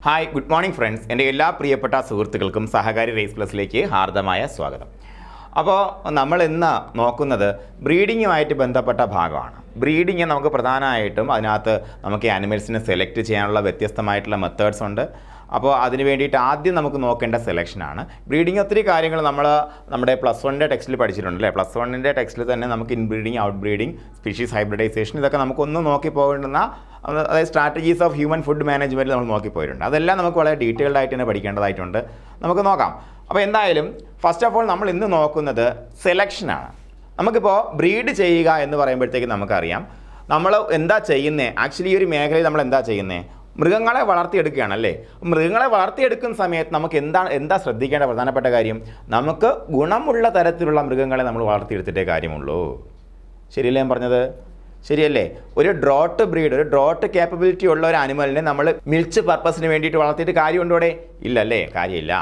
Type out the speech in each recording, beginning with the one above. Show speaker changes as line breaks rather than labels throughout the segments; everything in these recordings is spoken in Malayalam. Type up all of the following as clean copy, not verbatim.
Hi, good morning friends. എൻ്റെ എല്ലാ പ്രിയപ്പെട്ട സുഹൃത്തുക്കൾക്കും സഹകാരി റേസ് പ്ലസിലേക്ക് ഹാർദമായ സ്വാഗതം. അപ്പോൾ നമ്മൾ ഇന്ന് നോക്കുന്നത് ബ്രീഡിങ്ങുമായിട്ട് ബന്ധപ്പെട്ട ഭാഗമാണ്. ബ്രീഡിങ് നമുക്ക് പ്രധാനമായിട്ടും അതിനകത്ത് നമുക്ക് ആനിമൽസിനെ സെലക്ട് ചെയ്യാനുള്ള വ്യത്യസ്തമായിട്ടുള്ള മെത്തേഡ്സ് ഉണ്ട്. അപ്പോൾ അതിന് വേണ്ടിയിട്ട് ആദ്യം നമുക്ക് നോക്കേണ്ട സെലക്ഷനാണ്. ബ്രീഡിങ് ഒത്തിരി കാര്യങ്ങൾ നമ്മുടെ +1 ടെക്സ്റ്റിൽ പഠിച്ചിട്ടുണ്ട് അല്ലേ. +1 ടെക്സ്റ്റിൽ തന്നെ നമുക്ക് inbreeding, outbreeding, species hybridisation, ഇതൊക്കെ നമുക്കൊന്ന് നോക്കി പോകേണ്ടുന്ന, അതായത് strategies of human food management നമ്മൾ നോക്കിപ്പോയിട്ടുണ്ട്. അതെല്ലാം നമുക്ക് വളരെ ഡീറ്റെയിൽഡ് ആയിട്ട് തന്നെ പഠിക്കേണ്ടതായിട്ടുണ്ട്. നമുക്ക് നോക്കാം. അപ്പോൾ എന്തായാലും ഫസ്റ്റ് ഓഫ് ഓൾ നമ്മൾ ഇന്ന് നോക്കുന്നത് സെലക്ഷനാണ്. നമുക്കിപ്പോൾ ബ്രീഡ് ചെയ്യുക എന്ന് പറയുമ്പോഴത്തേക്ക് നമുക്കറിയാം നമ്മൾ എന്താ ചെയ്യുന്നത്. ആക്ച്വലി ഈ ഒരു മേഖലയിൽ നമ്മൾ എന്താ ചെയ്യുന്നത്, മൃഗങ്ങളെ വളർത്തിയെടുക്കുകയാണല്ലേ. മൃഗങ്ങളെ വളർത്തിയെടുക്കുന്ന സമയത്ത് നമുക്ക് എന്താ ശ്രദ്ധിക്കേണ്ട പ്രധാനപ്പെട്ട കാര്യം, നമുക്ക് ഗുണമുള്ള തരത്തിലുള്ള മൃഗങ്ങളെ നമ്മൾ വളർത്തിയെടുത്തിട്ടേ കാര്യമുള്ളൂ. ശരിയല്ലേ ഞാൻ പറഞ്ഞത്? ശരിയല്ലേ? ഒരു ഡ്രോട്ട് ബ്രീഡ്, ഒരു ഡ്രോട്ട് കേപ്പബിലിറ്റി ഉള്ള ഒരു ആനിമലിനെ നമ്മൾ മിൽച്ച് പർപ്പസിന് വേണ്ടിയിട്ട് വളർത്തിയിട്ട് കാര്യമുണ്ടോ? ഇല്ലല്ലേ, കാര്യമില്ല.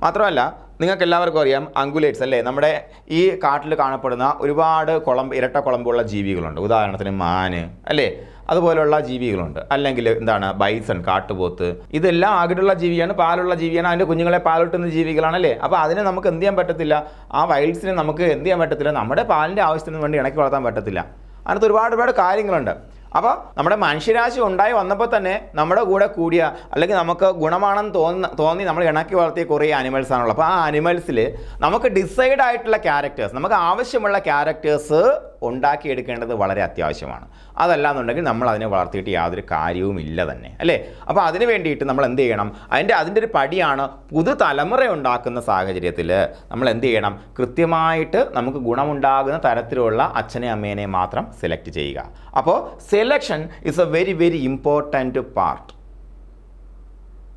മാത്രമല്ല നിങ്ങൾക്ക് എല്ലാവർക്കും അറിയാം അങ്കുലേറ്റ്സ് അല്ലേ, നമ്മുടെ ഈ കാട്ടിൽ കാണപ്പെടുന്ന ഒരുപാട് ഇരട്ട കുളമ്പുള്ള ജീവികളുണ്ട്. ഉദാഹരണത്തിന് മാന് അല്ലേ, അതുപോലുള്ള ജീവികളുണ്ട്. അല്ലെങ്കിൽ എന്താണ് ബൈസൺ, കാട്ടുപോത്ത്, ഇതെല്ലാം ആകിട്ടുള്ള ജീവിയാണ്, പാലുള്ള ജീവിയാണ്, അതിൻ്റെ കുഞ്ഞുങ്ങളെ പാലൂട്ടുന്ന ജീവികളാണല്ലേ. അപ്പോൾ അതിനെ നമുക്ക് എന്ത് ചെയ്യാൻ പറ്റത്തില്ല, ആ വൈൽഡ്സിനെ നമുക്ക് എന്ത് ചെയ്യാൻ പറ്റത്തില്ല, നമ്മുടെ പാലിൻ്റെ ആവശ്യത്തിന് വേണ്ടി ഇണക്കി വളർത്താൻ പറ്റത്തില്ല. അതിനകത്ത് ഒരുപാട് കാര്യങ്ങളുണ്ട്. അപ്പോൾ നമ്മുടെ മനുഷ്യരാശി ഉണ്ടായി വന്നപ്പോൾ തന്നെ നമ്മുടെ കൂടെ കൂടിയ, അല്ലെങ്കിൽ നമുക്ക് ഗുണമാണെന്ന് തോന്നി നമ്മൾ ഇണക്കി വളർത്തിയ കുറേ ആനിമൽസ് ആണുള്ളത്. അപ്പോൾ ആ ആനിമൽസിൽ നമുക്ക് ഡിസൈഡ് ആയിട്ടുള്ള ക്യാരക്ടേഴ്സ്, നമുക്ക് ആവശ്യമുള്ള ക്യാരക്ടേഴ്സ് ഉണ്ടാക്കിയെടുക്കേണ്ടത് വളരെ അത്യാവശ്യമാണ്. അതല്ലാന്നുണ്ടെങ്കിൽ നമ്മൾ അതിനെ വളർത്തിയിട്ട് യാതൊരു കാര്യവുമില്ല തന്നെ അല്ലേ. അപ്പോൾ അതിന് വേണ്ടിയിട്ട് നമ്മൾ എന്ത് ചെയ്യണം, അതിൻ്റെ ഒരു പടിയാണ് പുതുതലമുറ ഉണ്ടാക്കുന്ന സാഹചര്യത്തിൽ നമ്മൾ എന്ത് ചെയ്യണം, കൃത്യമായിട്ട് നമുക്ക് ഗുണമുണ്ടാകുന്ന തരത്തിലുള്ള അച്ഛനെ അമ്മേനെ മാത്രം സെലക്ട് ചെയ്യുക. അപ്പോൾ selection is A very important part.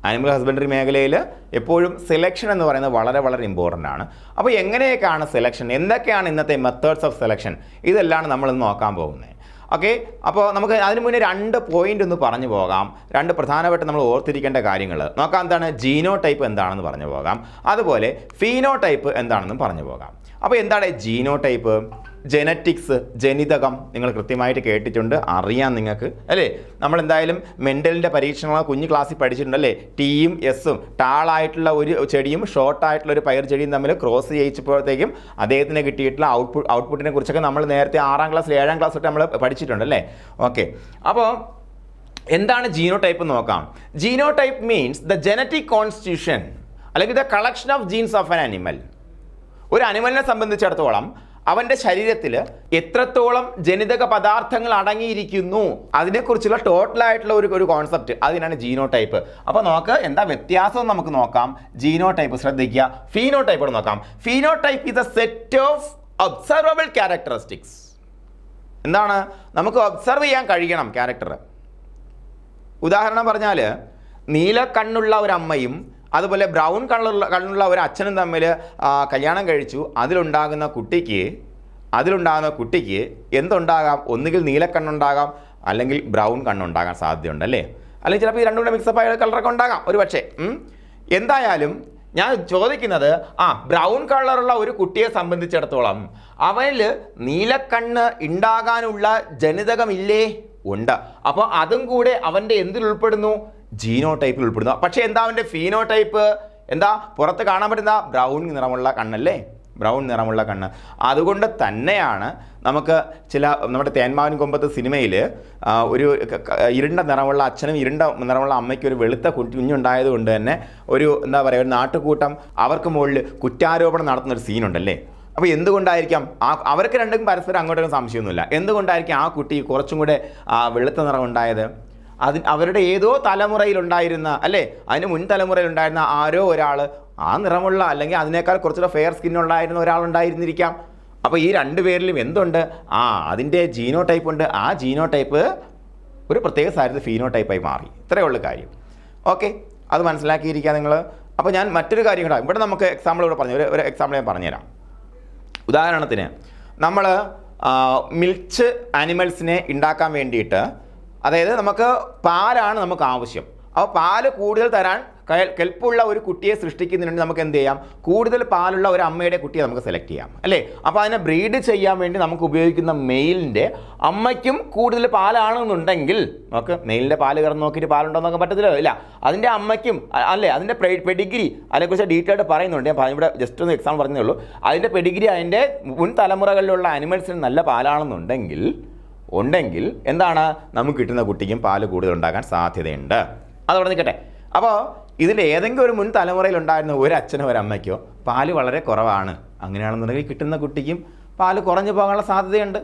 Animal husbandry മേഖലയിൽ എപ്പോഴും സെലക്ഷൻ എന്ന് പറയുന്നത് വളരെ ഇമ്പോർട്ടൻ്റ് ആണ്. അപ്പോൾ എങ്ങനെയൊക്കെയാണ് സെലക്ഷൻ, എന്തൊക്കെയാണ് ഇന്നത്തെ മെത്തേഡ്സ് ഓഫ് സെലക്ഷൻ, ഇതെല്ലാം നമ്മളിന്ന് നോക്കാൻ പോകുന്നത്. ഓക്കെ, അപ്പോൾ നമുക്ക് അതിന് മുന്നേ 2 പോയിൻ്റ് ഒന്ന് പറഞ്ഞു പോകാം. 2 പ്രധാനപ്പെട്ട നമ്മൾ ഓർത്തിരിക്കേണ്ട കാര്യങ്ങൾ നോക്കാം. എന്താണ് ജീനോ ടൈപ്പ് എന്താണെന്ന് പറഞ്ഞു പോകാം, അതുപോലെ ഫീനോ ടൈപ്പ് എന്താണെന്നും പറഞ്ഞു പോകാം. അപ്പോൾ എന്താണ് ജീനോ ടൈപ്പ്? ജെനറ്റിക്സ്, ജനിതകം, നിങ്ങൾ കൃത്യമായിട്ട് കേട്ടിട്ടുണ്ട്, അറിയാം നിങ്ങൾക്ക് അല്ലേ. നമ്മളെന്തായാലും മെൻ്റലിൻ്റെ പരീക്ഷണങ്ങൾ കുഞ്ഞു ക്ലാസ്സിൽ പഠിച്ചിട്ടുണ്ടല്ലേ. ടിയും എസും, ടാളായിട്ടുള്ള ഒരു ചെടിയും ഷോർട്ടായിട്ടുള്ള ഒരു പയർ ചെടിയും തമ്മിൽ ക്രോസ് ചെയ്യിച്ചപ്പോഴത്തേക്കും അദ്ദേഹത്തിന് കിട്ടിയിട്ടുള്ള ഔട്ട്പുട്ടിനെ കുറിച്ചൊക്കെ നമ്മൾ നേരത്തെ 6ാം ക്ലാസ്സിൽ 7ാം ക്ലാസ് തൊട്ട് നമ്മൾ പഠിച്ചിട്ടുണ്ടല്ലേ. ഓക്കെ, അപ്പോൾ എന്താണ് ജീനോ ടൈപ്പ് നോക്കാം. Genotype means the genetic constitution അല്ലെങ്കിൽ the collection of genes of an animal. ഒരു അനിമലിനെ സംബന്ധിച്ചിടത്തോളം അവൻ്റെ ശരീരത്തിൽ എത്രത്തോളം ജനിതക പദാർത്ഥങ്ങൾ അടങ്ങിയിരിക്കുന്നു അതിനെക്കുറിച്ചുള്ള ടോട്ടലായിട്ടുള്ള ഒരു കോൺസെപ്റ്റ്, അതിനാണ് ജീനോ ടൈപ്പ്. അപ്പോൾ നമുക്ക് എന്താ വ്യത്യാസം നമുക്ക് നോക്കാം. ജീനോ ടൈപ്പ് ശ്രദ്ധിക്കുക. ഫീനോ ടൈപ്പ് നോക്കാം. Pheno type is A set of observable characteristics. എന്താണ്, നമുക്ക് ഒബ്സർവ് ചെയ്യാൻ കഴിയണം ക്യാരക്ടർ. ഉദാഹരണം പറഞ്ഞാൽ നീലക്കണ്ണുള്ള ഒരു അമ്മയും അതുപോലെ ബ്രൗൺ കണ്ണുള്ള ഒരു അച്ഛനും തമ്മിൽ കല്യാണം കഴിച്ചു. അതിലുണ്ടാകുന്ന കുട്ടിക്ക് എന്തുണ്ടാകാം, ഒന്നുകിൽ നീലക്കണ്ണുണ്ടാകാം അല്ലെങ്കിൽ ബ്രൗൺ കണ്ണുണ്ടാകാൻ സാധ്യതയുണ്ട് അല്ലേ. അല്ലെങ്കിൽ ചിലപ്പോൾ ഈ രണ്ടും കൂടെ മിക്സപ്പ് ആയ കളറൊക്കെ ഉണ്ടാകാം ഒരു പക്ഷേ. എന്തായാലും ഞാൻ ചോദിക്കുന്നത്, ബ്രൗൺ കളറുള്ള ഒരു കുട്ടിയെ സംബന്ധിച്ചിടത്തോളം അവനിൽ നീലക്കണ്ണ് ഉണ്ടാകാനുള്ള ജനിതകമില്ലേ? ഉണ്ട്. അപ്പോൾ അതും കൂടെ അവൻ്റെ എന്തിൽ ഉൾപ്പെടുന്നു? ജീനോ ടൈപ്പിൽ ഉൾപ്പെടുന്നു. പക്ഷേ എന്താ അവൻ്റെ ഫീനോ ടൈപ്പ്? എന്താ പുറത്ത് കാണാൻ പറ്റുന്ന ബ്രൗൺ നിറമുള്ള കണ്ണല്ലേ, ബ്രൗൺ നിറമുള്ള കണ്ണ്. അതുകൊണ്ട് തന്നെയാണ് നമുക്ക് നമ്മുടെ തേന്മാവിൻ കൊമ്പത്ത് സിനിമയിൽ ഒരു ഇരുണ്ട നിറമുള്ള അച്ഛനും ഇരുണ്ട നിറമുള്ള അമ്മയ്ക്ക് ഒരു വെളുത്ത കുഞ്ഞുണ്ടായത് കൊണ്ട് തന്നെ ഒരു ഒരു നാട്ടുകൂട്ടം അവർക്ക് മുകളിൽ കുറ്റാരോപണം നടത്തുന്നൊരു സീനുണ്ടല്ലേ. അപ്പോൾ എന്തുകൊണ്ടായിരിക്കാം അവർക്ക് രണ്ടും പരസ്പരം അങ്ങോട്ടും സംശയമൊന്നുമില്ല. എന്തുകൊണ്ടായിരിക്കും ആ കുട്ടി കുറച്ചും കൂടെ വെളുത്ത നിറം ഉണ്ടായത്? അവരുടെ ഏതോ തലമുറയിലുണ്ടായിരുന്ന അല്ലേ, അതിന് മുൻ തലമുറയിലുണ്ടായിരുന്ന ആരോ ഒരാൾ ആ നിറമുള്ള അല്ലെങ്കിൽ അതിനേക്കാൾ കുറച്ചുകൂടെ ഫെയർ സ്കിന്നുണ്ടായിരുന്ന ഒരാളുണ്ടായിരുന്നിരിക്കാം. അപ്പോൾ ഈ 2 പേരിലും എന്തുണ്ട്? അതിൻ്റെ ജീനോ ടൈപ്പ് ഉണ്ട്. ആ ജീനോ ടൈപ്പ് ഒരു പ്രത്യേക സാഹചര്യത്തിൽ ഫീനോ ടൈപ്പായി മാറി. ഇത്രയേ ഉള്ളൂ കാര്യം. ഓക്കെ, അത് മനസ്സിലാക്കിയിരിക്കുക നിങ്ങൾ. അപ്പോൾ ഞാൻ മറ്റൊരു കാര്യം കൂടെ ഇവിടെ നമുക്ക് എക്സാമ്പിൾ ഇവിടെ പറഞ്ഞു, ഒരു എക്സാമ്പിൾ ഞാൻ പറഞ്ഞുതരാം. ഉദാഹരണത്തിന് നമ്മൾ മിൽച്ച് ആനിമൽസിനെ ഉണ്ടാക്കാൻ വേണ്ടിയിട്ട്, അതായത് നമുക്ക് പാലാണ് നമുക്ക് ആവശ്യം. അപ്പോൾ പാല് കൂടുതൽ തരാൻ കെൽപ്പുള്ള ഒരു കുട്ടിയെ സൃഷ്ടിക്കുന്നതിനുണ്ട് നമുക്ക് എന്ത് ചെയ്യാം, കൂടുതൽ പാലുള്ള ഒരു അമ്മയുടെ കുട്ടിയെ നമുക്ക് സെലക്ട് ചെയ്യാം അല്ലേ. അപ്പോൾ അതിനെ ബ്രീഡ് ചെയ്യാൻ വേണ്ടി നമുക്ക് ഉപയോഗിക്കുന്ന മെയിലിൻ്റെ അമ്മയ്ക്കും കൂടുതൽ പാലാണെന്നുണ്ടെങ്കിൽ നമുക്ക് മെയിലിൻ്റെ പാല് കിടന്ന് നോക്കിയിട്ട് പാലുണ്ടോ എന്നൊക്കെ പറ്റത്തില്ല, ഇല്ല. അതിൻ്റെ അമ്മയ്ക്കും അല്ലേ, അതിൻ്റെ പെഡിഗ്രി അതിനെക്കുറിച്ച് ഡീറ്റെയിൽഡ് പറയുന്നുണ്ട്. ഞാൻ ഇവിടെ ജസ്റ്റ് ഒന്ന് എക്സാമ്പിൾ പറഞ്ഞേ ഉള്ളൂ. അതിൻ്റെ പെഡിഗ്രി അതിൻ്റെ മുൻ തലമുറകളിലുള്ള അനിമൽസിന് നല്ല പാലാണെന്നുണ്ടെങ്കിൽ എന്താണ്, നമുക്ക് കിട്ടുന്ന കുട്ടിക്കും പാല് കൂടുതൽ ഉണ്ടാകാൻ സാധ്യതയുണ്ട്. അതവിടെ നിൽക്കട്ടെ. അപ്പോൾ ഇതിൽ ഏതെങ്കിലും ഒരു മുൻ തലമുറയിൽ ഉണ്ടായിരുന്ന ഒരു അച്ഛനോ ഒരു അമ്മയ്ക്കോ പാല് വളരെ കുറവാണ്, അങ്ങനെയാണെന്നുണ്ടെങ്കിൽ കിട്ടുന്ന കുട്ടിക്കും പാല് കുറഞ്ഞു പോകാനുള്ള സാധ്യതയുണ്ട്.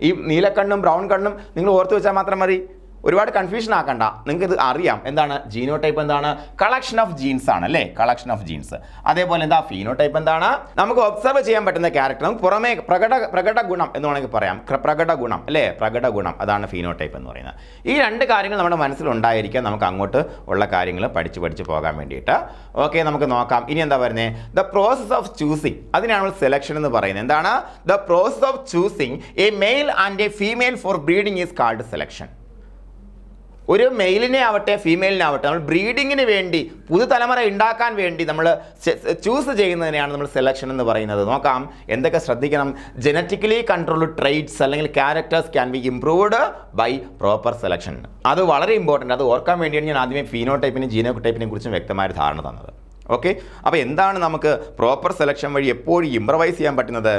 ഈ നീലക്കണ്ണും ബ്രൗൺ കണ്ണും നിങ്ങൾ ഓർത്ത് വെച്ചാൽ മാത്രം മതി, ഒരുപാട് കൺഫ്യൂഷൻ ആക്കണ്ട. നിങ്ങൾക്ക് ഇത് അറിയാം. എന്താണ് ജീനോടൈപ്പ്? എന്താണ്? കളക്ഷൻ ഓഫ് ജീൻസ് ആണ് അല്ലേ, കളക്ഷൻ ഓഫ് ജീൻസ്. അതേപോലെ എന്താ ഫീനോടൈപ്പ്? എന്താണ്? നമുക്ക് ഒബ്സർവ് ചെയ്യാൻ പറ്റുന്ന ക്യാരക്ടർ, നമുക്ക് പുറമേ പ്രകട ഗുണം എന്ന് വേണമെങ്കിൽ പറയാം. പ്രകട ഗുണം അല്ലേ, പ്രകട ഗുണം, അതാണ് ഫീനോടൈപ്പ് എന്ന് പറയുന്നത്. ഈ രണ്ട് കാര്യങ്ങൾ നമ്മുടെ മനസ്സിലുണ്ടായിരിക്കാം, നമുക്ക് അങ്ങോട്ട് ഉള്ള കാര്യങ്ങൾ പഠിച്ച് പോകാൻ വേണ്ടിയിട്ട്. ഓക്കെ, നമുക്ക് നോക്കാം. ഇനി എന്താ പറയുന്നത്? ദ പ്രോസസ് ഓഫ് ചൂസിങ്, അതിനാണ് സെലക്ഷൻ എന്ന് പറയുന്നത്. എന്താണ്? The process of choosing a male and a female for breeding is called selection. ഒരു മെയിലിനെ ആവട്ടെ ഫീമെയിലിനെ ആവട്ടെ നമ്മൾ ബ്രീഡിങ്ങിന് വേണ്ടി പുതുതലമുറ ഉണ്ടാക്കാൻ വേണ്ടി നമ്മൾ ചൂസ് ചെയ്യുന്നതിനെയാണ് നമ്മൾ സെലക്ഷൻ എന്ന് പറയുന്നത്. നോക്കാം എന്തൊക്കെ ശ്രദ്ധിക്കണം. ജനറ്റിക്കലി കൺട്രോൾഡ് ട്രെയ്റ്റ്സ് അല്ലെങ്കിൽ characters can be improved by proper selection. അത് വളരെ ഇമ്പോർട്ടൻ്റ്. അത് ഓർക്കാൻ വേണ്ടിയാണ് ഞാൻ ആദ്യമേ ഫീനോടൈപ്പിനും ജീനോടൈപ്പിനെ കുറിച്ചും വ്യക്തമായ ധാരണ തന്നത്. ഓക്കെ, അപ്പോൾ എന്താണ് നമുക്ക് പ്രോപ്പർ സെലക്ഷൻ വഴി എപ്പോഴും ഇംപ്രവൈസ് ചെയ്യാൻ പറ്റുന്നത്?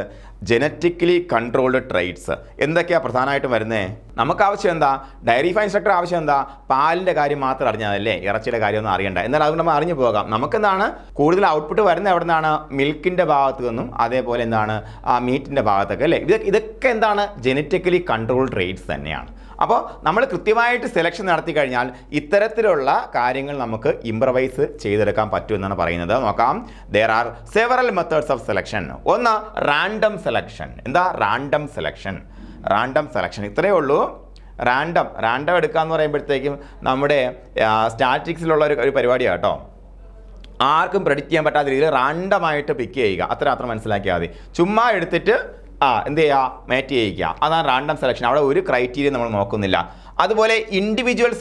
Genetically controlled traits. എന്തൊക്കെയാണ് പ്രധാനമായിട്ടും വരുന്നത്? നമുക്ക് ആവശ്യം എന്താ? ഡയറി ഫാം ഇൻസ്ട്രക്ടർ ആവശ്യം എന്താ? പാലിൻ്റെ കാര്യം മാത്രം അറിഞ്ഞാലല്ലേ, ഇറച്ചിയുടെ കാര്യമൊന്നും അറിയണ്ട. എന്നാൽ അതുകൊണ്ട് നമ്മൾ അറിഞ്ഞു പോകാം. നമുക്കെന്താണ് കൂടുതൽ ഔട്ട്പുട്ട് വരുന്നത് എവിടെ നിന്നാണ്? മിൽക്കിൻ്റെ ഭാഗത്തു നിന്നും അതേപോലെ എന്താണ് ആ മീറ്റിൻ്റെ ഭാഗത്തൊക്കെ അല്ലേ. ഇതൊക്കെ എന്താണ്? ജനറ്റിക്കലി കൺട്രോൾഡ് ട്രെയ്റ്റ്സ് തന്നെയാണ്. അപ്പോൾ നമ്മൾ കൃത്യമായിട്ട് സെലക്ഷൻ നടത്തി കഴിഞ്ഞാൽ ഇത്തരത്തിലുള്ള കാര്യങ്ങൾ നമുക്ക് ഇംപ്രവൈസ് ചെയ്തെടുക്കാൻ പറ്റുമെന്നാണ് പറയുന്നത്. നോക്കാം. There are several methods of selection. ഒന്ന് റാൻഡം സെലക്ഷൻ. എന്താ റാൻഡം സെലക്ഷൻ? റാൻഡം സെലക്ഷൻ ഇത്രയേ ഉള്ളൂ. റാൻഡം എടുക്കുക എന്ന് പറയുമ്പോഴത്തേക്കും നമ്മുടെ സ്റ്റാറ്റിക്സിലുള്ള ഒരു പരിപാടിയാണ് കേട്ടോ. ആർക്കും പ്രെഡിക്റ്റ് ചെയ്യാൻ പറ്റാത്ത രീതിയിൽ റാൻഡമായിട്ട് പിക്ക് ചെയ്യുക, അത്ര മനസ്സിലാക്കിയാൽ മതി. ചുമ്മാ എടുത്തിട്ട് എന്ത് ചെയ്യുക? മാറ്റ് ചെയ്യിക്കുക. അതാണ് റാൻഡം സെലക്ഷൻ. അവിടെ ഒരു ക്രൈറ്റീരിയ നമ്മൾ നോക്കുന്നില്ല. അതുപോലെ ഇൻഡിവിജ്വൽ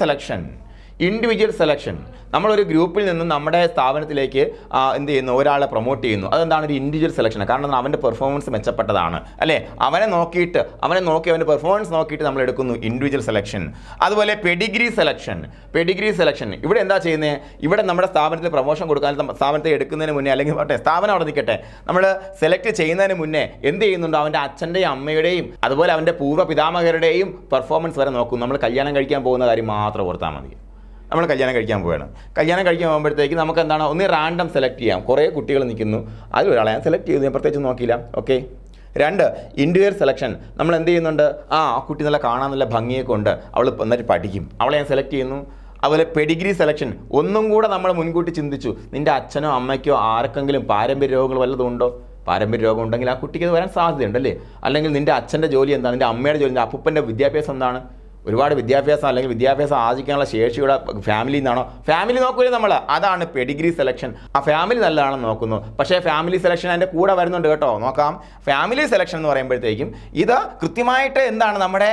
സെലക്ഷൻ നമ്മളൊരു ഗ്രൂപ്പിൽ നിന്നും നമ്മുടെ സ്ഥാപനത്തിലേക്ക് എന്ത് ചെയ്യുന്നു? ഒരാളെ പ്രൊമോട്ട് ചെയ്യുന്നു. അതെന്താണ്? ഒരു ഇൻഡിവിജ്വൽ സെലക്ഷൻ. കാരണം അവൻ്റെ പെർഫോമൻസ് മെച്ചപ്പെട്ടതാണ് അല്ലേ. അവനെ നോക്കി അവൻ്റെ പെർഫോമൻസ് നോക്കിയിട്ട് നമ്മൾ എടുക്കുന്നു ഇൻഡിവിജ്വൽ സെലക്ഷൻ. അതുപോലെ പെഡിഗ്രി സെലക്ഷൻ ഇവിടെ എന്താ ചെയ്യുന്നത്? ഇവിടെ നമ്മുടെ സ്ഥാപനത്തിൽ പ്രൊമോഷൻ കൊടുക്കാൻ സ്ഥാപനത്തെ എടുക്കുന്നതിന് മുന്നേ അല്ലെങ്കിൽ സ്ഥാപനം അവിടെ നിൽക്കട്ടെ, നമ്മൾ സെലക്ട് ചെയ്യുന്നതിന് മുന്നേ എന്ത് ചെയ്യുന്നുണ്ടോ? അവൻ്റെ അച്ഛൻ്റെയും അമ്മയുടെയും അതുപോലെ അവൻ്റെ പൂർവ്വ പിതാമഹരുടെയും പെർഫോമൻസ് വരെ നോക്കും. നമ്മൾ കല്യാണം കഴിക്കാൻ പോകുന്ന കാര്യം മാത്രം ഓർത്താൽ മതി. നമ്മൾ കല്യാണം കഴിക്കാൻ പോകുമ്പോഴത്തേക്ക് നമുക്ക് എന്താണ്? ഒന്ന് റാൻഡം സെലക്ട് ചെയ്യാം. കുറേ കുട്ടികൾ നിൽക്കുന്നു, അതിലൊരാളെ ഞാൻ സെലക്ട് ചെയ്തു, ഞാൻ പ്രത്യേകിച്ച് നോക്കിയില്ല. ഓക്കെ. 2 individual selection. നമ്മൾ എന്ത് ചെയ്യുന്നുണ്ട്? ആ കുട്ടി നല്ല കാണാൻ നല്ല ഭംഗിയൊക്കെ ഉണ്ട്, അവൾ എന്നിട്ട് പഠിക്കും, അവളെ ഞാൻ സെലക്ട് ചെയ്യുന്നു. അതുപോലെ പെഡിഗ്രി സെലക്ഷൻ. ഒന്നും കൂടെ നമ്മൾ മുൻകൂട്ടി ചിന്തിച്ചു, നിൻ്റെ അച്ഛനോ അമ്മയ്ക്കോ ആർക്കെങ്കിലും പാരമ്പര്യ രോഗങ്ങൾ വല്ലതും ഉണ്ടോ? പാരമ്പര്യ രോഗം ഉണ്ടെങ്കിൽ ആ കുട്ടിക്ക് അത് വരാൻ സാധ്യതയുണ്ടല്ലേ. അല്ലെങ്കിൽ നിൻ്റെ അച്ഛൻ്റെ ജോലി എന്താണ്? നിൻ്റെ അമ്മയുടെ ജോലി, നിൻ്റെ അപ്പൂപ്പൻ്റെ വിദ്യാഭ്യാസം എന്താണ്? ഒരുപാട് വിദ്യാഭ്യാസം അല്ലെങ്കിൽ വിദ്യാഭ്യാസം ആർജിക്കാനുള്ള ശേഷിയുടെ ഫാമിലിയിൽ നിന്നാണോ? ഫാമിലി നോക്കൂലേ നമ്മൾ, അതാണ് പെഡിഗ്രി സെലക്ഷൻ. ആ ഫാമിലി നല്ലതാണെന്ന് നോക്കുന്നു. പക്ഷേ ഫാമിലി സെലക്ഷൻ അതിൻ്റെ കൂടെ വരുന്നുണ്ട് കേട്ടോ. നോക്കാം. ഫാമിലി സെലക്ഷൻ എന്ന് പറയുമ്പോഴത്തേക്കും ഇത് കൃത്യമായിട്ട് എന്താണ്? നമ്മുടെ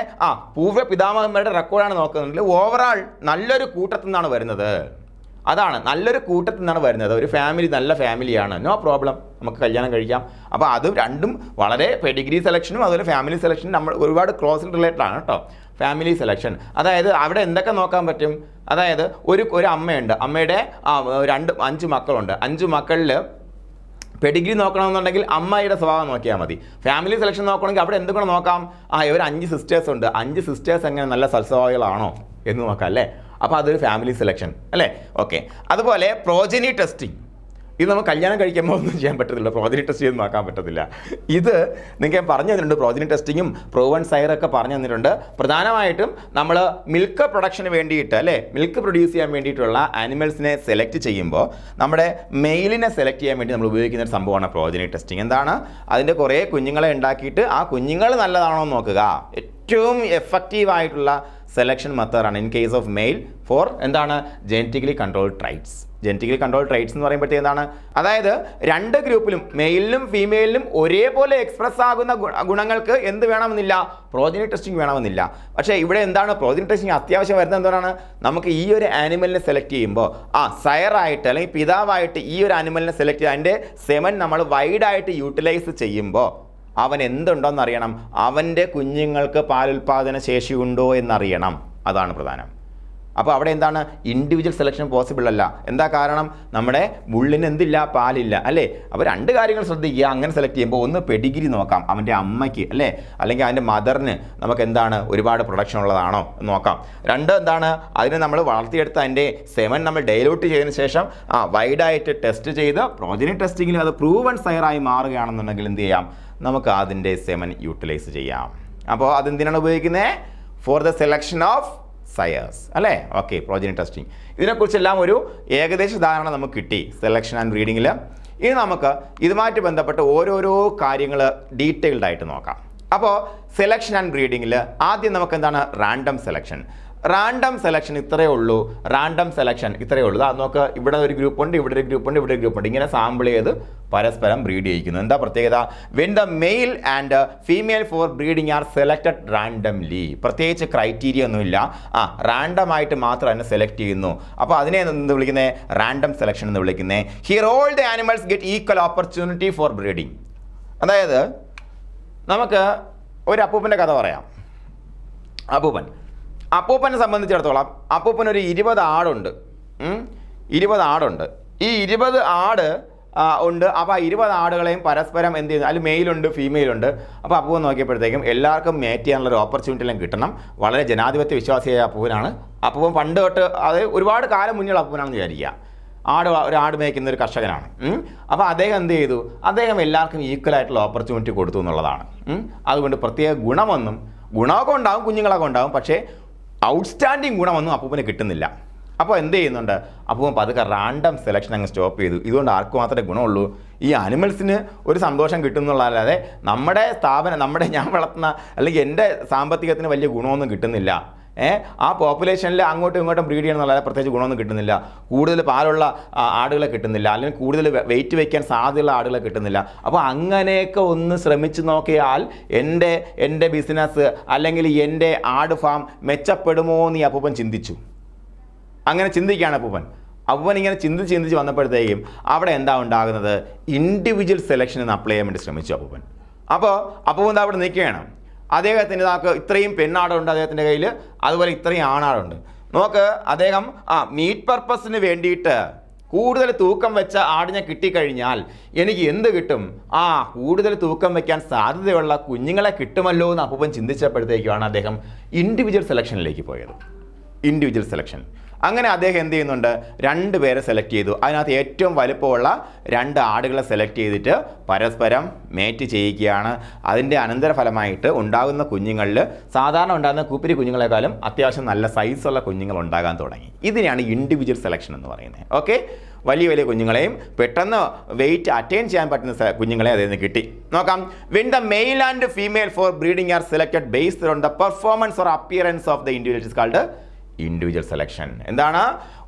പൂർവ്വ പിതാമഹന്മാരുടെ റെക്കോർഡാണ് നോക്കുന്നുണ്ടെങ്കിൽ ഓവറാൾ നല്ലൊരു കൂട്ടത്തിൽ നിന്നാണ് വരുന്നത്. അതാണ് നല്ലൊരു കൂട്ടത്തിൽ നിന്നാണ് വരുന്നത്. ഒരു ഫാമിലി നല്ല ഫാമിലിയാണ്, നോ പ്രോബ്ലം, നമുക്ക് കല്യാണം കഴിക്കാം. അപ്പോൾ അത് രണ്ടും വളരെ പെഡിഗ്രി സെലക്ഷനും അതുപോലെ ഫാമിലി സെലക്ഷനും നമ്മൾ ഒരുപാട് ക്ലോസ് റിലേറ്റഡ് ആണ് കേട്ടോ. ഫാമിലി സെലക്ഷൻ അതായത് അവിടെ എന്തൊക്കെ നോക്കാൻ പറ്റും? അതായത് ഒരു അമ്മയുണ്ട്, അമ്മയുടെ 5 മക്കളുണ്ട്. 5 മക്കളിൽ പെഡിഗ്രി നോക്കണമെന്നുണ്ടെങ്കിൽ അമ്മയുടെ സ്വഭാവം നോക്കിയാൽ മതി. ഫാമിലി സെലക്ഷൻ നോക്കണമെങ്കിൽ അവിടെ എന്തുകൊണ്ട് നോക്കാം? ഇവർ 5 സിസ്റ്റേഴ്സ് ഉണ്ട്, 5 സിസ്റ്റേഴ്സ് എങ്ങനെ നല്ല സൽസ്വഭാവികളാണോ എന്ന് നോക്കാം അല്ലേ. അപ്പോൾ അതൊരു ഫാമിലി സെലക്ഷൻ അല്ലേ. ഓക്കെ. അതുപോലെ പ്രോജനി ടെസ്റ്റിംഗ്. ഇത് നമുക്ക് കല്യാണം കഴിക്കുമ്പോൾ ഒന്നും ചെയ്യാൻ പറ്റത്തില്ല, പ്രോജനി ടെസ്റ്റ് ചെയ്ത് നോക്കാൻ പറ്റത്തില്ല. ഇത് നിങ്ങൾക്ക് ഞാൻ പറഞ്ഞു തന്നിട്ടുണ്ട്. പ്രോജനി ടെസ്റ്റിങ്ങും പ്രൂവൺ സൈറൊക്കെ പറഞ്ഞു തന്നിട്ടുണ്ട്. പ്രധാനമായിട്ടും നമ്മൾ മിൽക്ക് പ്രൊഡക്ഷന് വേണ്ടിയിട്ട് അല്ലേ, മിൽക്ക് പ്രൊഡ്യൂസ് ചെയ്യാൻ വേണ്ടിയിട്ടുള്ള ആനിമൽസിനെ സെലക്ട് ചെയ്യുമ്പോൾ നമ്മുടെ മെയിലിനെ സെലക്ട് ചെയ്യാൻ വേണ്ടി നമ്മൾ ഉപയോഗിക്കുന്ന ഒരു സംഭവമാണ് പ്രോജനി ടെസ്റ്റിംഗ്. എന്താണ്? അതിൻ്റെ കുറേ കുഞ്ഞുങ്ങളെ ഉണ്ടാക്കിയിട്ട് ആ കുഞ്ഞുങ്ങൾ നല്ലതാണോ എന്ന് നോക്കുക. ഏറ്റവും എഫക്റ്റീവായിട്ടുള്ള സെലക്ഷൻ മെത്തേഡാണ് in case of male for എന്താണ്? Genetically controlled traits. Genetically control traits എന്ന് പറയുമ്പോഴത്തേക്ക് എന്താണ്, അതായത് രണ്ട് ഗ്രൂപ്പിലും മെയിലിനും ഫീമെയിലിനും ഒരേപോലെ എക്സ്പ്രസ് ആകുന്ന ഗുണങ്ങൾക്ക് എന്ത് വേണമെന്നില്ല, പ്രോജനി ടെസ്റ്റിംഗ് വേണമെന്നില്ല. പക്ഷേ ഇവിടെ എന്താണ് പ്രോജനി ടെസ്റ്റിംഗ് അത്യാവശ്യം വരുന്നത് എന്താണ്, നമുക്ക് ഈ ഒരു ആനിമലിനെ സെലക്ട് ചെയ്യുമ്പോൾ സയറായിട്ട് അല്ലെങ്കിൽ പിതാവായിട്ട് ഈ ഒരു ആനിമലിനെ സെലക്ട് ചെയ്ത് അതിൻ്റെ സെമൻ നമ്മൾ വൈഡായിട്ട് യൂട്ടിലൈസ് ചെയ്യുമ്പോൾ അവൻ എന്തുണ്ടോയെന്ന് അറിയണം, അവൻ്റെ കുഞ്ഞുങ്ങൾക്ക് പാലുൽപാദന ശേഷിയുണ്ടോ എന്നറിയണം. അതാണ് പ്രധാനം. അപ്പോൾ അവിടെ എന്താണ്, ഇൻഡിവിജ്വൽ സെലക്ഷൻ പോസിബിൾ അല്ല. എന്താ കാരണം, നമ്മുടെ ബുള്ളിന് എന്തില്ല, പാലില്ല അല്ലേ. അപ്പോൾ രണ്ട് കാര്യങ്ങൾ ശ്രദ്ധിക്കുക. അങ്ങനെ സെലക്ട് ചെയ്യുമ്പോൾ ഒന്ന് പെഡിഗ്രി നോക്കാം, അവൻ്റെ അമ്മയ്ക്ക് അല്ലേ അല്ലെങ്കിൽ അവൻ്റെ മദറിന് നമുക്ക് എന്താണ് ഒരുപാട് പ്രൊഡക്ഷൻ ഉള്ളതാണോ എന്ന് നോക്കാം. രണ്ട് എന്താണ്, അതിനെ നമ്മൾ വളർത്തിയെടുത്ത് അതിൻ്റെ സെമൻ നമ്മൾ ഡൈലൂട്ട് ചെയ്തതിന് ശേഷം വൈഡായിട്ട് ടെസ്റ്റ് ചെയ്ത് പ്രോജനി ടെസ്റ്റിങ്ങിൽ അത് പ്രൂവൺ സയറായി മാറുകയാണെന്നുണ്ടെങ്കിൽ എന്ത് ചെയ്യാം, നമുക്ക് അതിൻ്റെ സെമൻ യൂട്ടിലൈസ് ചെയ്യാം. അപ്പോൾ അതെന്തിനാണ് ഉപയോഗിക്കുന്നത്, ഫോർ ദ സെലക്ഷൻ ഓഫ് സയേഴ്സ് അല്ലേ. ഓക്കെ, പ്രോജനി ടെസ്റ്റിംഗ് ഇതിനെക്കുറിച്ചെല്ലാം ഒരു ഏകദേശ ധാരണ നമുക്ക് കിട്ടി സെലക്ഷൻ ആൻഡ് ബ്രീഡിങ്ങിൽ. ഇനി നമുക്ക് ഇതുമായിട്ട് ബന്ധപ്പെട്ട് ഓരോരോ കാര്യങ്ങൾ ഡീറ്റെയിൽഡ് ആയിട്ട് നോക്കാം. അപ്പോൾ സെലക്ഷൻ ആൻഡ് ബ്രീഡിങ്ങിൽ ആദ്യം നമുക്ക് എന്താണ്, റാൻഡം സെലക്ഷൻ. റാൻഡം സെലക്ഷൻ ഇത്രയേ ഉള്ളൂ. റാൻഡം സെലക്ഷൻ ഇത്രയേ ഉള്ളൂ. അത് നോക്ക്, ഇവിടെ ഒരു ഗ്രൂപ്പ് ഉണ്ട്, ഇവിടെ ഒരു ഗ്രൂപ്പ് ഉണ്ട്, ഇവിടെ ഒരു ഗ്രൂപ്പ് ഉണ്ട്. ഇങ്ങനെ സാമ്പിൾ ചെയ്ത് പരസ്പരം ബ്രീഡ് ചെയ്യിക്കുന്നു. എന്താ പ്രത്യേകത, when the male and female for breeding are selected randomly. പ്രത്യേകിച്ച് ക്രൈറ്റീരിയ ഒന്നുമില്ല, റാൻഡമായിട്ട് മാത്രം അതിനെ സെലക്ട് ചെയ്യുന്നു. അപ്പോൾ അതിനെ എന്ത് വിളിക്കുന്നത്, റാൻഡം സെലക്ഷൻ എന്ന് വിളിക്കുന്നത്. Here all the animals get equal opportunity four breeding. അതായത് നമുക്ക് ഒരു അപ്പൂപ്പൻ്റെ കഥ പറയാം. അപ്പൂപ്പനെ സംബന്ധിച്ചിടത്തോളം അപ്പൂപ്പൻ ഒരു 20 ആടുണ്ട്. 20 ആടുണ്ട്. ഈ 20 ആട് ഉണ്ട്. അപ്പോൾ 20 ആടുകളെയും പരസ്പരം എന്ത് ചെയ്യുന്നു, അതിൽ മെയിലുണ്ട് ഫീമെയിലുണ്ട്. അപ്പോൾ അപ്പൂപ്പൻ നോക്കിയപ്പോഴത്തേക്കും എല്ലാവർക്കും മേറ്റ് ചെയ്യാനുള്ളൊരു ഓപ്പർച്യൂണിറ്റി എല്ലാം കിട്ടണം. വളരെ ജനാധിപത്യ വിശ്വാസിയായ അപ്പൂപ്പനാണ്. അപ്പൂപ്പൻ പണ്ട് തൊട്ട് അത് ഒരുപാട് കാലം മുന്നിലുള്ള അപ്പൂപ്പനാണെന്ന് വിചാരിക്കുക. ഒരു ആട് മേയ്ക്കുന്ന ഒരു കർഷകനാണ്. അപ്പോൾ അദ്ദേഹം എന്ത് ചെയ്തു, അദ്ദേഹം എല്ലാവർക്കും ഈക്വലായിട്ടുള്ള ഓപ്പർച്യൂണിറ്റി കൊടുത്തു എന്നുള്ളതാണ്. അതുകൊണ്ട് പ്രത്യേക ഗുണമൊക്കെ ഉണ്ടാവും, കുഞ്ഞുങ്ങളൊക്കെ ഉണ്ടാവും, പക്ഷേ ഔട്ട്സ്റ്റാൻഡിങ് ഗുണമൊന്നും അപ്പൂപ്പന് കിട്ടുന്നില്ല. അപ്പോൾ എന്ത് ചെയ്യുന്നുണ്ട്, അപ്പൂപ്പൻ പതുക്കെ റാൻഡം സെലക്ഷൻ അങ്ങ് സ്റ്റോപ്പ് ചെയ്തു. ഇതുകൊണ്ട് ആർക്കും മാത്രമേ ഗുണമുള്ളൂ, ഈ ആനിമൽസിന് ഒരു സന്തോഷം കിട്ടുന്നുള്ളതല്ലാതെ നമ്മുടെ ഞാൻ വളർത്തുന്ന അല്ലെങ്കിൽ എൻ്റെ സാമ്പത്തികത്തിന് വലിയ ഗുണമൊന്നും കിട്ടുന്നില്ല. ആ പോപ്പുലേഷനിൽ അങ്ങോട്ടും ഇങ്ങോട്ടും ബ്രീഡ് ചെയ്യണമെന്നുള്ള പ്രത്യേകിച്ച് ഗുണമൊന്നും കിട്ടുന്നില്ല. കൂടുതൽ പാലുള്ള ആടുകളെ കിട്ടുന്നില്ല, അല്ലെങ്കിൽ കൂടുതൽ വെയിറ്റ് വയ്ക്കാൻ സാധ്യതയുള്ള ആടുകളെ കിട്ടുന്നില്ല. അപ്പോൾ അങ്ങനെയൊക്കെ ഒന്ന് ശ്രമിച്ചു നോക്കിയാൽ എൻ്റെ ബിസിനസ് അല്ലെങ്കിൽ എൻ്റെ ആട് ഫാം മെച്ചപ്പെടുമോ എന്ന് ഈ അപ്പൂപ്പൻ ചിന്തിച്ചു. അങ്ങനെ ചിന്തിക്കുകയാണ് അപ്പൂപ്പൻ ഇങ്ങനെ ചിന്തിച്ച് വന്നപ്പോഴത്തേക്കും അവിടെ എന്താ ഉണ്ടാകുന്നത്, ഇൻഡിവിജ്വൽ സെലക്ഷൻ അപ്ലൈ ചെയ്യാൻ വേണ്ടി ശ്രമിച്ചു അപ്പൂപ്പൻ. അപ്പോൾ അപ്പൂപ്പൻ അവിടെ നിൽക്കുകയാണ്. അദ്ദേഹത്തിന് ഇത്രയും പെണ്ണാടുണ്ട് അദ്ദേഹത്തിൻ്റെ കയ്യിൽ, അതുപോലെ ഇത്രയും ആണാടുണ്ട്. നോക്ക്, അദ്ദേഹം മീറ്റ് പർപ്പസിന് വേണ്ടിയിട്ട് കൂടുതൽ തൂക്കം വെച്ച ആടിനെ കിട്ടിക്കഴിഞ്ഞാൽ എനിക്ക് എന്ത് കിട്ടും, കൂടുതൽ തൂക്കം വയ്ക്കാൻ സാധ്യതയുള്ള കുഞ്ഞുങ്ങളെ കിട്ടുമല്ലോ എന്ന് അപ്പൂപ്പൻ ചിന്തിച്ചപ്പോഴത്തേക്കുമാണ് അദ്ദേഹം ഇൻഡിവിജ്വൽ സെലക്ഷനിലേക്ക് പോയത്. Individual selection. അങ്ങനെ അദ്ദേഹം എന്ത് ചെയ്യുന്നുണ്ട്, 2 പേരെ സെലക്ട് ചെയ്തു. അതിനകത്ത് ഏറ്റവും വലുപ്പമുള്ള 2 ആടുകളെ സെലക്ട് ചെയ്തിട്ട് പരസ്പരം മേറ്റ് ചെയ്യിക്കുകയാണ്. അതിൻ്റെ അനന്തരഫലമായിട്ട് ഉണ്ടാകുന്ന കുഞ്ഞുങ്ങളിൽ സാധാരണ ഉണ്ടാകുന്ന കൂപ്പിരി കുഞ്ഞുങ്ങളെക്കാളും അത്യാവശ്യം നല്ല സൈസുള്ള കുഞ്ഞുങ്ങൾ ഉണ്ടാകാൻ തുടങ്ങി. ഇതിനെയാണ് ഇൻഡിവിജ്വൽ സെലക്ഷൻ എന്ന് പറയുന്നത്. ഓക്കെ, വലിയ കുഞ്ഞുങ്ങളെയും പെട്ടെന്ന് വെയിറ്റ് അറ്റൈൻ ചെയ്യാൻ പറ്റുന്ന കുഞ്ഞുങ്ങളെ അതിൽ നിന്ന് കിട്ടി. നോക്കാം, when the male and female for breeding are selected based on the performance or appearance of the individual is called individual selection. എന്താണ്,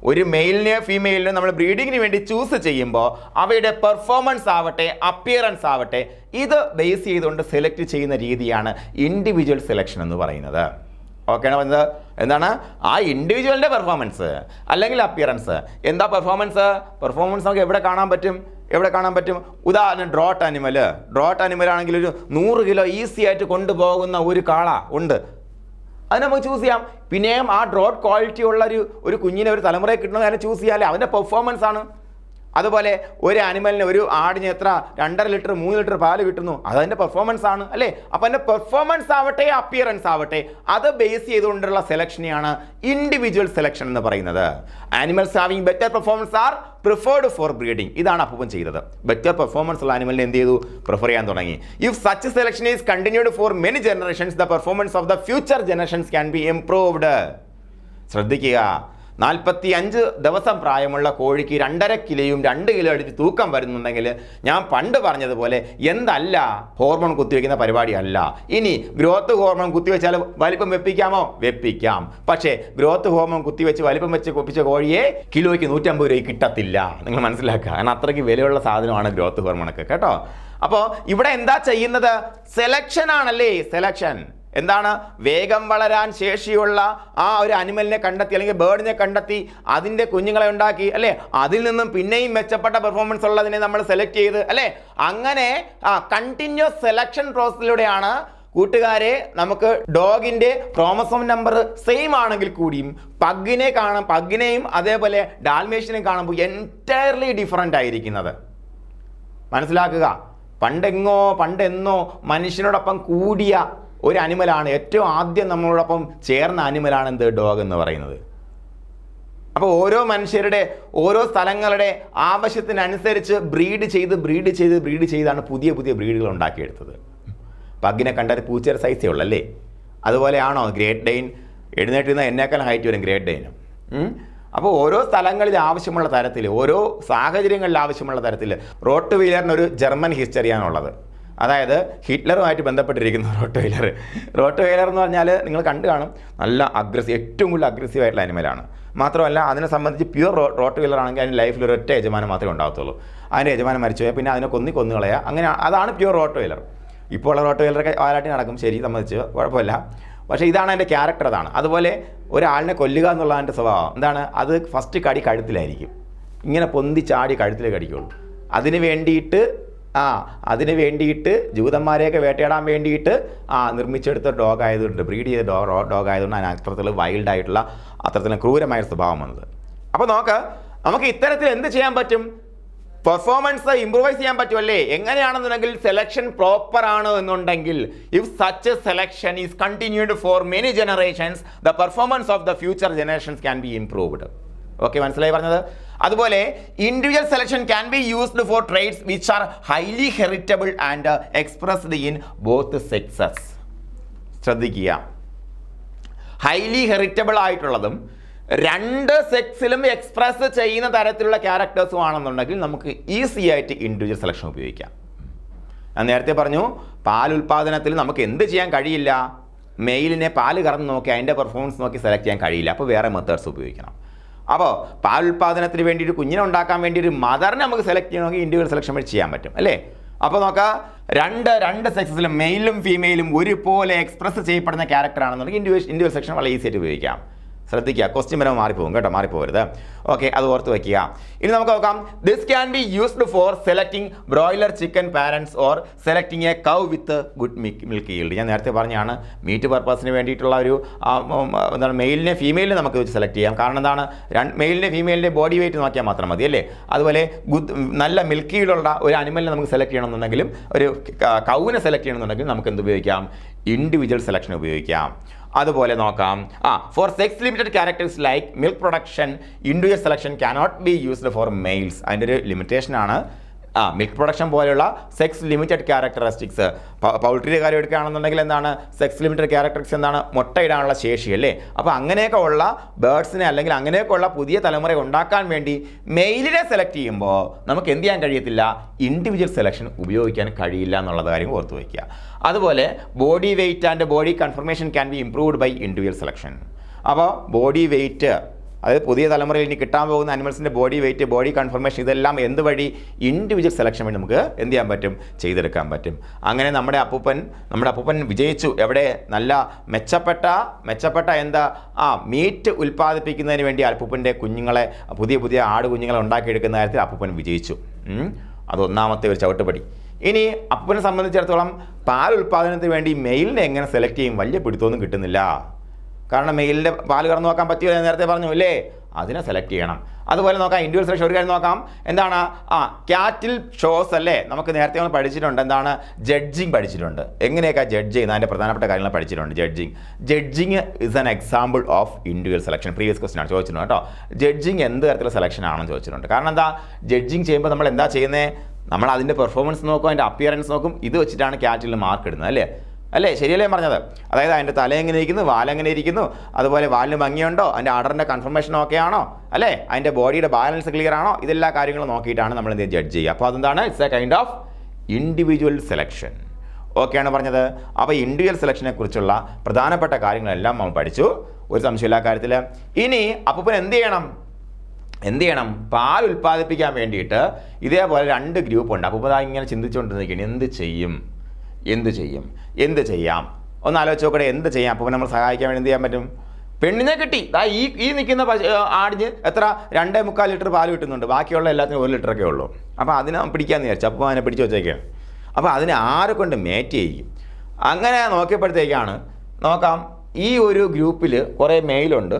ഒരു മെയിലിനെ ഫീമെയിലിനെ നമ്മൾ ബ്രീഡിങ്ങിന് വേണ്ടി ചൂസ് ചെയ്യുമ്പോൾ അവയുടെ പെർഫോമൻസ് ആവട്ടെ അപ്പിയറൻസ് ആവട്ടെ ഇത് ബേസ് ചെയ്തുകൊണ്ട് സെലക്ട് ചെയ്യുന്ന രീതിയാണ് ഇൻഡിവിജ്വൽ സെലക്ഷൻ എന്ന് പറയുന്നത്. ഓക്കെ ആണ്. എന്താണ് ആ ഇൻഡിവിജ്വലിൻ്റെ പെർഫോമൻസ് അല്ലെങ്കിൽ അപ്പിയറൻസ്. എന്താ പെർഫോമൻസ് നമുക്ക് എവിടെ കാണാൻ പറ്റും? ഉദാഹരണം ഡ്രോട്ട് അനിമൽ ആണെങ്കിൽ ഒരു 100 കിലോ ഈസി ആയിട്ട് കൊണ്ടുപോകുന്ന ഒരു കാള ഉണ്ട്, അത് നമുക്ക് ചൂസ് ചെയ്യാം. പിന്നെയും ആ ഡ്രോട്ട് ക്വാളിറ്റി ഉള്ള ഒരു കുഞ്ഞിനെ ഒരു തലമുറയെ കിട്ടണമെന്ന് അതിനെ ചൂസ് ചെയ്യാമല്ലേ, അവൻ്റെ പെർഫോമൻസ് ആണ്. അതുപോലെ ഒരു ആനിമലിന് ഒരു ആടിന് എത്ര 2.5 ലിറ്റർ 3 ലിറ്റർ പാല് കിട്ടുന്നു, അതതിൻ്റെ പെർഫോമൻസ് ആണ് അല്ലേ. അപ്പോൾ അതിൻ്റെ പെർഫോമൻസ് ആവട്ടെ അപ്പിയറൻസ് ആവട്ടെ അത് ബേസ് ചെയ്തുകൊണ്ടുള്ള സെലക്ഷനെയാണ് ഇൻഡിവിജ്വൽ സെലക്ഷൻ എന്ന് പറയുന്നത്. Animals having better performance are preferred for breeding. ഇതാണ് അപ്പൂപ്പൻ ചെയ്തത്. ബെറ്റർ പെർഫോമൻസ് ഉള്ള ആനിമലിനെ എന്ത് ചെയ്തു, പ്രിഫർ ചെയ്യാൻ തുടങ്ങി. If such selection is continued for many generations the performance of the future generations can be improved. ശ്രദ്ധിക്കുക, 45 ദിവസം പ്രായമുള്ള കോഴിക്ക് 2.5 കിലോയും 2 കിലോ എടുത്ത് തൂക്കം വരുന്നുണ്ടെങ്കിൽ ഞാൻ പണ്ട് പറഞ്ഞതുപോലെ എന്തല്ല ഹോർമോൺ കുത്തിവെക്കുന്ന പരിപാടിയല്ല. ഇനി ഗ്രോത്ത് ഹോർമോൺ കുത്തിവെച്ചാൽ വലിപ്പം വെപ്പിക്കാമോ? വെപ്പിക്കാം. പക്ഷേ ഗ്രോത്ത് ഹോർമോൺ കുത്തിവെച്ച് വലിപ്പം വെച്ച് കൊപ്പിച്ച കോഴിയെ കിലോയ്ക്ക് 150 രൂപ കിട്ടത്തില്ല. നിങ്ങൾ മനസ്സിലാക്കുക. കാരണം അത്രയ്ക്ക് വിലയുള്ള സാധനമാണ് ഗ്രോത്ത് ഹോർമോണൊക്കെ കേട്ടോ. അപ്പോൾ ഇവിടെ എന്താ ചെയ്യുന്നത്? സെലക്ഷൻ ആണല്ലേ. സെലക്ഷൻ എന്താണ്? വേഗം വളരാൻ ശേഷിയുള്ള ആ ഒരു അനിമലിനെ കണ്ടെത്തി അല്ലെങ്കിൽ ബേർഡിനെ കണ്ടെത്തി അതിൻ്റെ കുഞ്ഞുങ്ങളെ ഉണ്ടാക്കി അല്ലേ, അതിൽ നിന്നും പിന്നെയും മെച്ചപ്പെട്ട പെർഫോമൻസ് ഉള്ളതിനെ നമ്മൾ സെലക്ട് ചെയ്ത് അല്ലേ, അങ്ങനെ കണ്ടിന്യൂസ് സെലക്ഷൻ പ്രോസസ്സിലൂടെയാണ് കൂട്ടുകാരെ നമുക്ക് ഡോഗിൻ്റെ ക്രോമസോം നമ്പർ സെയിം ആണെങ്കിൽ കൂടിയും പഗ്ഗിനെയും അതേപോലെ ഡാൽമേഷ്യനെയും കാണുമ്പോൾ എൻറ്റയർലി ഡിഫറൻ്റ് ആയിരിക്കുന്നത്. മനസ്സിലാക്കുക. പണ്ടെന്നോ മനുഷ്യനോടൊപ്പം കൂടിയ ഒരു അനിമലാണ്, ഏറ്റവും ആദ്യം നമ്മളോടൊപ്പം ചേർന്ന അനിമലാണ് എന്ത്? ഡോഗ് എന്ന് പറയുന്നത്. അപ്പോൾ ഓരോ മനുഷ്യരുടെ ഓരോ സ്ഥലങ്ങളുടെ ആവശ്യത്തിനനുസരിച്ച് ബ്രീഡ് ചെയ്താണ് പുതിയ ബ്രീഡുകൾ ഉണ്ടാക്കിയെടുത്തത്. പഗ്ഗിനെ കണ്ടാൽ പൂച്ചയുടെ സൈസേ ഉള്ളല്ലേ. അതുപോലെയാണോ ഗ്രേറ്റ് ഡെയിൻ? എഴുന്നേറ്റിരുന്ന എന്നേക്കാൾ ഹൈറ്റ് വരും ഗ്രേറ്റ് ഡെയിനും. അപ്പോൾ ഓരോ സ്ഥലങ്ങളിൽ ആവശ്യമുള്ള തരത്തിൽ, ഓരോ സാഹചര്യങ്ങളിൽ ആവശ്യമുള്ള തരത്തിൽ റോട്ട് വീലറിന് ഒരു ജർമ്മൻ ഹിസ്റ്ററിയാണുള്ളത്. അതായത് ഹിറ്റ്ലറുമായിട്ട് ബന്ധപ്പെട്ടിരിക്കുന്ന റോട്ട് വീലർ എന്ന് പറഞ്ഞാൽ നിങ്ങൾ കണ്ടു കാണും, നല്ല ഏറ്റവും കൂടുതൽ അഗ്രസീവ് ആയിട്ടുള്ള അനിമലാണ്. മാത്രമല്ല അതിനെ സംബന്ധിച്ച് പ്യൂർ റോട്ട് വീലർ ആണെങ്കിൽ അതിന് ലൈഫിൽ ഒരൊറ്റ യജമാനം മാത്രമേ ഉണ്ടാകത്തുള്ളൂ. അതിൻ്റെ യജമാനം മരിച്ചുപോയാൽ പിന്നെ അതിനെ കൊന്നുകളയുക, അങ്ങനെ അതാണ് പ്യൂർ റോട്ട് വീലർ. ഇപ്പോൾ ഉള്ള റോട്ട് വീലറൊക്കെ വാലാട്ടി നടക്കും, ശരി, സംബന്ധിച്ച് കുഴപ്പമില്ല. പക്ഷേ ഇതാണ് അതിൻ്റെ ക്യാരക്ടർ. അതാണ്. അതുപോലെ ഒരാളിനെ കൊല്ലുക എന്നുള്ള അതിൻ്റെ സ്വഭാവം എന്താണ്? അത് ഫസ്റ്റ് കടി കഴുത്തിലായിരിക്കും, ഇങ്ങനെ പൊന്തി ചാടി കഴുത്തിൽ കടിക്കുള്ളൂ. അതിന് വേണ്ടിയിട്ട് ജൂതന്മാരെയൊക്കെ വേട്ടയാടാൻ വേണ്ടിയിട്ട് നിർമ്മിച്ചെടുത്ത ഡോഗ് ആയതുകൊണ്ട്, ബ്രീഡ് ചെയ്ത ഡോഗ് ആയതുകൊണ്ട് അതിന് അത്രത്തിൽ വൈൽഡായിട്ടുള്ള അത്രത്തിലും ക്രൂരമായ സ്വഭാവം വന്നത്. അപ്പോൾ നമുക്ക് ഇത്തരത്തിൽ എന്ത് ചെയ്യാൻ പറ്റും? പെർഫോമൻസ് ഇംപ്രൂവൈസ് ചെയ്യാൻ പറ്റുമല്ലേ? എങ്ങനെയാണെന്നുണ്ടെങ്കിൽ സെലക്ഷൻ പ്രോപ്പർ ആണ് എന്നുണ്ടെങ്കിൽ, if such A selection is continued for many generations, the performance of the future generations can be improved. Okay, മനസ്സിലായി പറഞ്ഞത്? അതുപോലെ individual selection can be used for traits which are highly heritable and expressed in both sexes. ശ്രദ്ധിക്കുക, ഹൈലി ഹെറിറ്റബിൾ ആയിട്ടുള്ളതും രണ്ട് സെക്സിലും എക്സ്പ്രസ് ചെയ്യുന്ന തരത്തിലുള്ള ക്യാരക്ടേഴ്സും ആണെന്നുണ്ടെങ്കിൽ നമുക്ക് ഈസി ആയിട്ട് ഇൻഡിവിജ്വൽ സെലക്ഷൻ ഉപയോഗിക്കാം. ഞാൻ നേരത്തെ പറഞ്ഞു, പാൽ ഉൽപ്പാദനത്തിൽ നമുക്ക് എന്ത് ചെയ്യാൻ കഴിയില്ല? മെയിലിനെ പാല് കറന്ന് നോക്കി അതിൻ്റെ പെർഫോമൻസ് നോക്കി സെലക്ട് ചെയ്യാൻ കഴിയില്ല. അപ്പോൾ വേറെ മെത്തേഡ്സ് ഉപയോഗിക്കണം. അപ്പോൾ പാൽ ഉൽപ്പാദനത്തിന് വേണ്ടി ഒരു കുഞ്ഞിനെ ഉണ്ടാക്കാൻ വേണ്ടി ഒരു മദറിനെ നമുക്ക് സെലക്ട് ചെയ്യണമെങ്കിൽ ഇൻഡിവിജ്വൽ സെലക്ഷൻ വഴി ചെയ്യാൻ പറ്റും അല്ലേ? അപ്പോൾ നോക്കാം, രണ്ട് സെക്സസിലും മെയിലും ഫീമെയിലും ഒരുപോലെ എക്സ്പ്രസ് ചെയ്യപ്പെടുന്ന ക്യാരക്ടർ ആണെന്നുണ്ടെങ്കിൽ ഇൻഡിവിജ്വൽ സെലക്ഷൻ വളരെ ഈസി ആയിട്ട് ഉപയോഗിക്കാം. ശ്രദ്ധിക്കുക, ക്വസ്റ്റ്യൻ വരെ മാറിപ്പോകും കേട്ടോ, മാറിപ്പോകരുത്. ഓക്കെ, അത് ഓർത്ത് വയ്ക്കുക. ഇനി നമുക്ക് നോക്കാം, this can be used four selecting broiler chicken parents or selecting A cow with good milk yield. ഞാൻ നേരത്തെ പറഞ്ഞാണ്, മീറ്റ് പർപ്പസിന് വേണ്ടിയിട്ടുള്ള ഒരു എന്താണ്, മെയിലിനെ ഫീമെയിലിനെ നമുക്ക് വെച്ച് സെലക്ട് ചെയ്യാം. കാരണം എന്താണ്, മെയിലിനെ ഫീമെയിലിൻ്റെ ബോഡി വെയിറ്റ് നോക്കിയാൽ മാത്രം മതി അല്ലേ? അതുപോലെ നല്ല മിൽക്ക് ഈൽഡുള്ള ഒരു അനിമലിനെ നമുക്ക് സെലക്ട് ചെയ്യണമെന്നുണ്ടെങ്കിലും, ഒരു കൗവിനെ സെലക്ട് ചെയ്യണമെന്നുണ്ടെങ്കിലും നമുക്ക് എന്ത് ഉപയോഗിക്കാം? ഇൻഡിവിജ്വൽ സെലക്ഷൻ ഉപയോഗിക്കാം. അതുപോലെ നോക്കാം, for sex limited characters like milk production, individual selection cannot be used for males. അതിൻ്റെ ഒരു ലിമിറ്റേഷനാണ്. മിൽക്ക് പ്രൊഡക്ഷൻ പോലെയുള്ള സെക്സ് ലിമിറ്റഡ് ക്യാരക്ടറിസ്റ്റിക്സ്. പൗൾട്രിയുടെ കാര്യം എടുക്കുകയാണെന്നുണ്ടെങ്കിൽ എന്താണ് സെക്സ് ലിമിറ്റഡ് ക്യാരക്ടറിസ്റ്റിക്സ്? എന്താണ്? മുട്ടയിടാനുള്ള ശേഷി അല്ലേ? അപ്പോൾ അങ്ങനെയൊക്കെ ഉള്ള ബേർഡ്സിനെ അല്ലെങ്കിൽ അങ്ങനെയൊക്കെ ഉള്ള പുതിയ തലമുറ ഉണ്ടാക്കാൻ വേണ്ടി മെയിലിനെ സെലക്ട് ചെയ്യുമ്പോൾ നമുക്ക് എന്ത് ചെയ്യാൻ കഴിയത്തില്ല? ഇൻഡിവിജ്വൽ സെലക്ഷൻ ഉപയോഗിക്കാൻ കഴിയില്ല എന്നുള്ള കാര്യം ഓർത്ത് വയ്ക്കുക. അതുപോലെ body weight and body conformation can be improved by individual selection. അപ്പോൾ ബോഡി വെയ്റ്റ്, അതായത് പുതിയ തലമുറയിൽ ഇനി കിട്ടാൻ പോകുന്ന അനിമൽസിൻ്റെ ബോഡി വെയ്റ്റ്, ബോഡി കൺഫർമേഷൻ, ഇതെല്ലാം എന്ത് വഴി? ഇൻഡിവിജ്വൽ സെലക്ഷൻ വഴി നമുക്ക് എന്ത് ചെയ്യാൻ പറ്റും? ചെയ്തെടുക്കാൻ പറ്റും. അങ്ങനെ നമ്മുടെ അപ്പൂപ്പൻ വിജയിച്ചു. എവിടെ? നല്ല മെച്ചപ്പെട്ട എന്താ മീറ്റ് ഉൽപ്പാദിപ്പിക്കുന്നതിന് വേണ്ടി അപ്പൂപ്പൻ്റെ കുഞ്ഞുങ്ങളെ, പുതിയ ആട് കുഞ്ഞുങ്ങളെ ഉണ്ടാക്കിയെടുക്കുന്ന കാര്യത്തിൽ അപ്പൂപ്പൻ വിജയിച്ചു. അത് ഒന്നാമത്തെ ഒരു ചവിട്ടുപടി. ഇനി അപ്പൂപ്പനെ സംബന്ധിച്ചിടത്തോളം പാൽ ഉൽപ്പാദനത്തിന് വേണ്ടി മെയിലിനെ എങ്ങനെ സെലക്ട് ചെയ്യും? വലിയ പിടുത്തമൊന്നും കിട്ടുന്നില്ല. കാരണം മെയിലിൻ്റെ പാല് കറന്നു നോക്കാൻ പറ്റിയോ? ഞാൻ നേരത്തെ പറഞ്ഞു ഇല്ലേ? അതിനെ സെലക്ട് ചെയ്യണം. അതുപോലെ നോക്കാം, ഇൻഡിവിജ്വൽ സെലക്ഷൻ ഒരു കാര്യം നോക്കാം. എന്താണ്? ക്യാറ്റിൽ ഷോസ് അല്ലേ? നമുക്ക് നേരത്തെ നമ്മൾ പഠിച്ചിട്ടുണ്ട്. എന്താണ്? ജഡ്ജിങ് പഠിച്ചിട്ടുണ്ട്. എങ്ങനെയൊക്കെ ജഡ്ജ് ചെയ്യുന്ന അതിൻ്റെ പ്രധാനപ്പെട്ട കാര്യങ്ങൾ പഠിച്ചിട്ടുണ്ട്. Judging is an example of individual selection. Previous question ആണ് ചോദിച്ചിട്ടുണ്ട് കേട്ടോ. ജഡ്ജിങ് എന്ത് തരത്തിലുള്ള സെലക്ഷൻ ആണെന്ന് ചോദിച്ചിട്ടുണ്ട്. കാരണം എന്താ? ജഡ്ജിങ് ചെയ്യുമ്പോൾ നമ്മൾ എന്താ ചെയ്യുന്നത്? നമ്മൾ അതിൻ്റെ പെർഫോമൻസ് നോക്കും, അതിൻ്റെ അപ്പിയറൻസ് നോക്കും. ഇത് വെച്ചിട്ടാണ് ക്യാറ്റിൽ മാർക്ക് ഇടുന്നത് അല്ലേ? അല്ലേ? ശരിയല്ലേ പറഞ്ഞത്? അതായത് അതിൻ്റെ തല എങ്ങനെ ഇരിക്കുന്നു, വാലെങ്ങനെ ഇരിക്കുന്നു, അതുപോലെ വാലിന് ഭംഗിയുണ്ടോ, അതിൻ്റെ ആർഡറിൻ്റെ കൺഫർമേഷൻ ഓക്കെ ആണോ, അല്ലേ, അതിൻ്റെ ബോഡിയുടെ ബാലൻസ് ക്ലിയർ ആണോ, ഇതെല്ലാ കാര്യങ്ങളും നോക്കിയിട്ടാണ് നമ്മൾ എന്ത് ജഡ്ജ് ചെയ്യുക. അപ്പോൾ അതെന്താണ്? It's A kind of individual selection. ഓക്കെയാണ് പറഞ്ഞത്. അപ്പോൾ ഇൻഡിവിജ്വൽ സെലക്ഷനെ കുറിച്ചുള്ള പ്രധാനപ്പെട്ട കാര്യങ്ങളെല്ലാം നമ്മൾ പഠിച്ചു, ഒരു സംശയമില്ല കാര്യത്തിൽ. ഇനി അപ്പോൾ എന്ത് ചെയ്യണം? പാൽ ഉൽപ്പാദിപ്പിക്കാൻ വേണ്ടിയിട്ട് ഇതേപോലെ 2 ഗ്രൂപ്പ് ഉണ്ട്. അപ്പോൾ ഇങ്ങനെ ചിന്തിച്ചുകൊണ്ടിരിക്കുകയാണ്, എന്ത് ചെയ്യാം? ഒന്ന് ആലോചിച്ച് നോക്കട്ടെ, എന്ത് ചെയ്യാം? അപ്പോൾ നമ്മൾ സഹായിക്കാൻ വേണ്ടി എന്ത് ചെയ്യാൻ പറ്റും? പെണ്ണിനെ കിട്ടി. ഈ നിൽക്കുന്ന ആടിന് എത്ര 2.25 ലിറ്റർ പാൽ കിട്ടുന്നുണ്ട്, ബാക്കിയുള്ള എല്ലാത്തിനും 1 ലിറ്ററൊക്കെ ഉള്ളൂ. അപ്പോൾ അതിനെ പിടിക്കാമെന്ന് വിചാരിച്ചു. അപ്പോൾ അതിനെ പിടിച്ച് വെച്ചേക്കാണ്. അപ്പോൾ അതിനെ ആരെ കൊണ്ട് മേറ്റ് ചെയ്യും? അങ്ങനെ നോക്കിയപ്പോഴത്തേക്കാണ് നോക്കാം, ഈ ഒരു ഗ്രൂപ്പിൽ കുറേ മെയിലുണ്ട്.